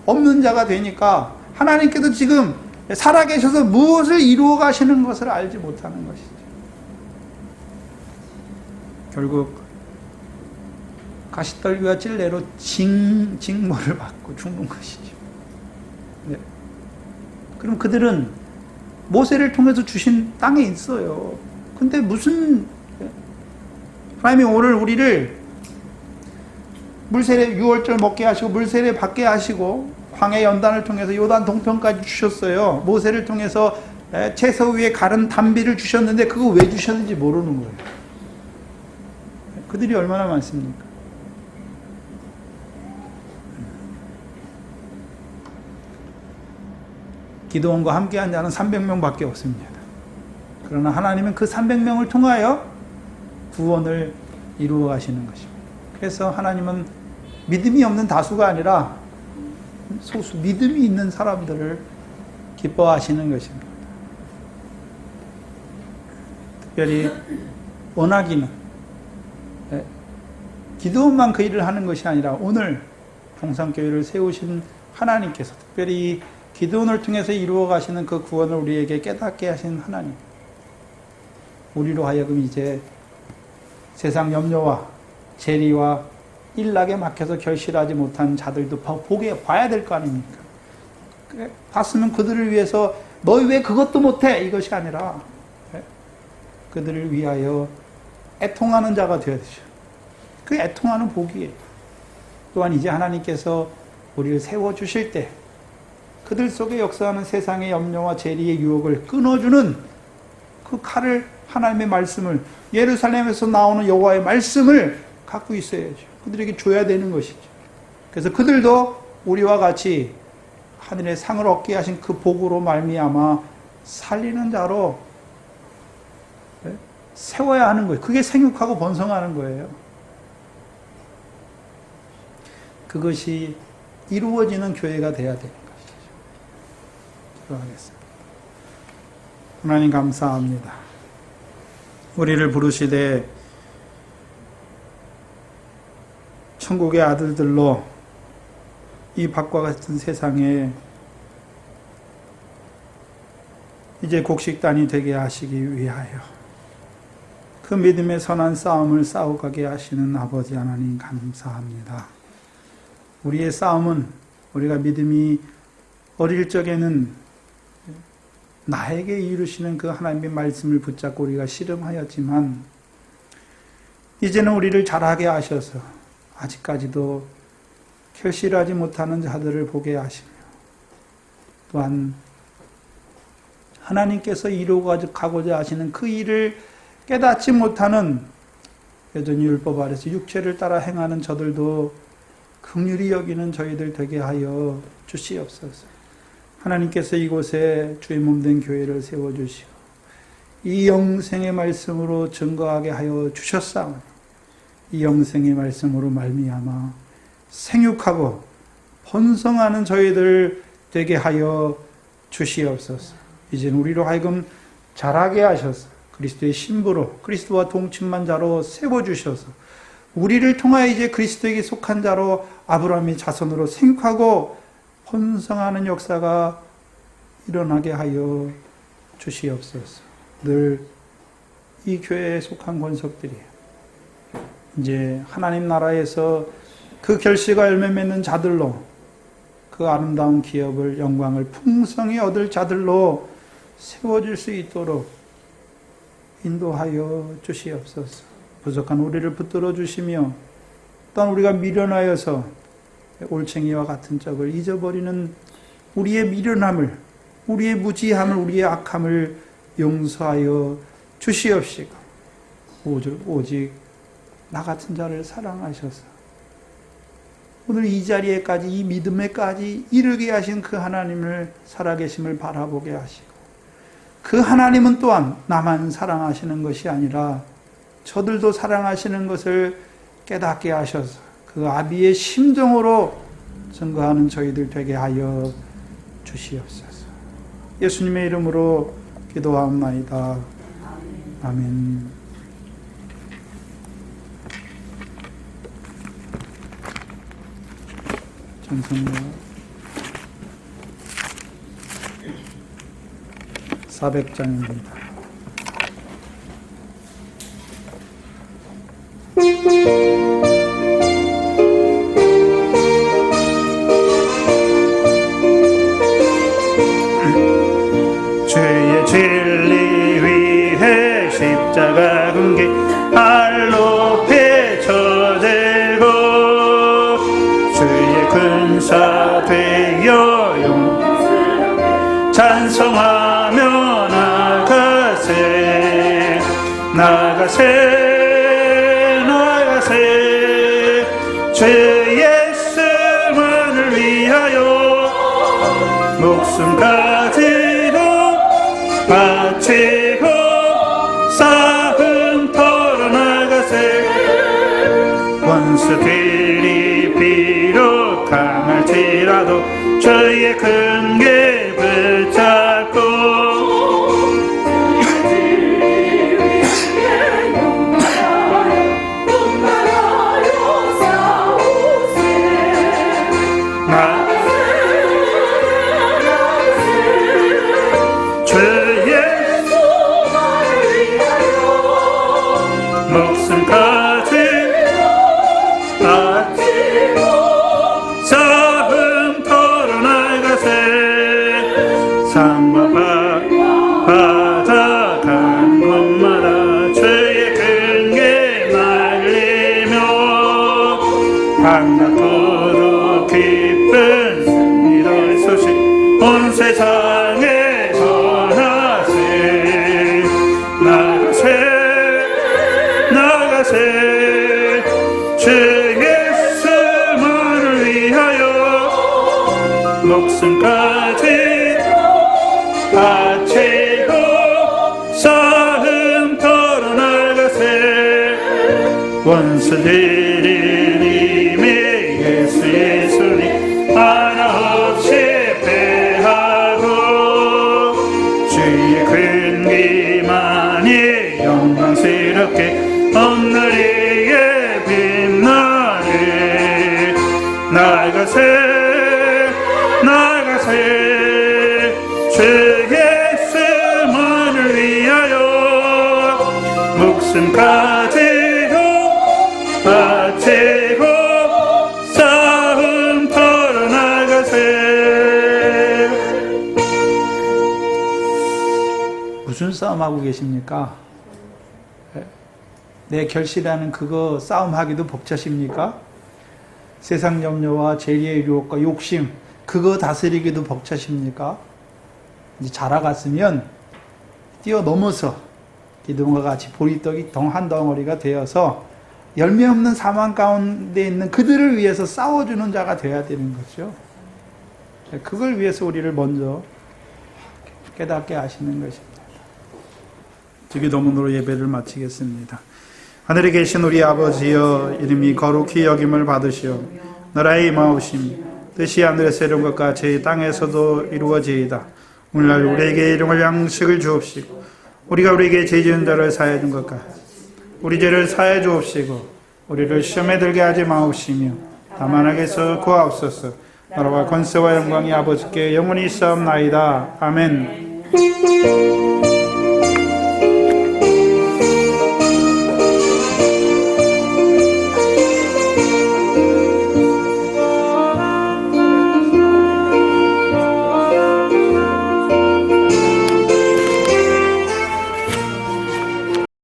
없는 자가 되니까 하나님께서 지금 살아계셔서 무엇을 이루어 가시는 것을 알지 못하는 것이죠. 결국 가시떨기와 찔레로 징모를 받고 죽는 것이죠. 네. 그럼 그들은 모세를 통해서 주신 땅에 있어요. 근데 무슨 하나님이 오늘 우리를 물세례 6월절 먹게 하시고 물세례 받게 하시고 광해 연단을 통해서 요단 동편까지 주셨어요. 모세를 통해서 채소 위에 가른 단비를 주셨는데 그거 왜 주셨는지 모르는 거예요. 그들이 얼마나 많습니까? 기드온과 함께한 자는 300명밖에 없습니다. 그러나 하나님은 그 300명을 통하여 구원을 이루어 가시는 것입니다. 그래서 하나님은 믿음이 없는 다수가 아니라 소수 믿음이 있는 사람들을 기뻐하시는 것입니다. 특별히 원하기는 기도원만 그 일을 하는 것이 아니라 오늘 동산교회를 세우신 하나님께서 특별히 기도원을 통해서 이루어 가시는 그 구원을 우리에게 깨닫게 하신 하나님, 우리로 하여금 이제 세상 염려와 재리와 일락에 막혀서 결실하지 못한 자들도 보게 봐야 될 거 아닙니까? 그래, 봤으면 그들을 위해서 너희 왜 그것도 못해? 이것이 아니라 그들을 위하여 애통하는 자가 되어야 되죠. 그 애통하는 복이에요. 또한 이제 하나님께서 우리를 세워주실 때 그들 속에 역사하는 세상의 염려와 재리의 유혹을 끊어주는 그 칼을, 하나님의 말씀을, 예루살렘에서 나오는 여호와의 말씀을 갖고 있어야죠. 그들에게 줘야 되는 것이죠. 그래서 그들도 우리와 같이 하늘의 상을 얻게 하신 그 복으로 말미암아 살리는 자로 세워야 하는 거예요. 그게 생육하고 번성하는 거예요. 그것이 이루어지는 교회가 되어야 되는 것이죠. 기도하겠습니다. 하나님 감사합니다. 우리를 부르시되 천국의 아들들로 이 밖과 같은 세상에 이제 곡식단이 되게 하시기 위하여 그 믿음의 선한 싸움을 싸워가게 하시는 아버지 하나님 감사합니다. 우리의 싸움은 우리가 믿음이 어릴 적에는 나에게 이루시는 그 하나님의 말씀을 붙잡고 우리가 씨름하였지만 이제는 우리를 자라게 하셔서 아직까지도 결실하지 못하는 자들을 보게 하시며 또한 하나님께서 이루어가고자 하시는 그 일을 깨닫지 못하는 여전히 율법 아래서 육체를 따라 행하는 저들도 긍휼히 여기는 저희들 되게 하여 주시옵소서. 하나님께서 이곳에 주의 몸된 교회를 세워주시고 이 영생의 말씀으로 증거하게 하여 주셨사오니 이 영생의 말씀으로 말미암아 생육하고 번성하는 저희들 되게 하여 주시옵소서. 이제는 우리로 하여금 자라게 하셔서 그리스도의 신부로 그리스도와 동침한 자로 세워주셔서 우리를 통하여 이제 그리스도에게 속한 자로 아브라함의 자손으로 생육하고 번성하는 역사가 일어나게 하여 주시옵소서. 늘 이 교회에 속한 권속들이 이제 하나님 나라에서 그 결실과 열매 맺는 자들로 그 아름다운 기업을, 영광을 풍성히 얻을 자들로 세워질 수 있도록 인도하여 주시옵소서. 부족한 우리를 붙들어 주시며 또한 우리가 미련하여서 올챙이와 같은 적을 잊어버리는 우리의 미련함을, 우리의 무지함을, 우리의 악함을 용서하여 주시옵시고 오직 나 같은 자를 사랑하셔서 오늘 이 자리에까지, 이 믿음에까지 이르게 하신 그 하나님을 살아계심을 바라보게 하시고 그 하나님은 또한 나만 사랑하시는 것이 아니라 저들도 사랑하시는 것을 깨닫게 하셔서 그 아비의 심정으로 증거하는 저희들 되게 하여 주시옵소서. 예수님의 이름으로 기도하옵나이다. 아멘. 전성로 400장입니다. 주의 진리 위해 십자가 금기 알로 펼쳐들고 주의 근사 되어 용 찬송하며 나가세 주 예수만을 위하여 목숨까지도 바치고 원수들이 비록 강할지라도 주의 큰 길 붙잡고 목숨까지 바치고 싸움 털어나가세 산과 바다 간 곳마다 주의 큰 길 날리며 반갑고도 기쁜 승리의 소식 온 세상에 전하세 나가세 주 예수만을 위하여 목숨까지 바치고 싸움 털어나가세 원수들이 이미 예수의 손이 하나 없이 패하고 주의 큰 기만이 영광스럽게 오늘이에 빛나네 나가세 주 예수만을 위하여 목숨까지도 바치고 싸움 털어나가세. 무슨 싸움하고 계십니까? 내 결실하는 그거 싸움하기도 벅차십니까? 세상 염려와 재리의 유혹과 욕심 그거 다스리기도 벅차십니까? 이제 자라갔으면 뛰어넘어서 기도원과 같이 보리떡이 한 덩어리가 되어서 열매 없는 사망 가운데 있는 그들을 위해서 싸워주는 자가 되어야 되는 거죠. 그걸 위해서 우리를 먼저 깨닫게 하시는 것입니다. 기도문으로 예배를 마치겠습니다. 하늘에 계신 우리 아버지여, 이름이 거룩히 여김을 받으시오. 나라의 임하오심 뜻이 하늘에서 이룬 것 같이 땅에서도 이루어지이다. 오늘날 우리에게 일용할 양식을 주옵시고 우리가 우리에게 죄 지은 자를 사하여 준 것 같이 우리 죄를 사하여 주옵시고 우리를 시험에 들게 하지 마옵시며 다만 악에서 구하옵소서. 나라와 권세와 영광이 아버지께 영원히 있사옵나이다. 아멘.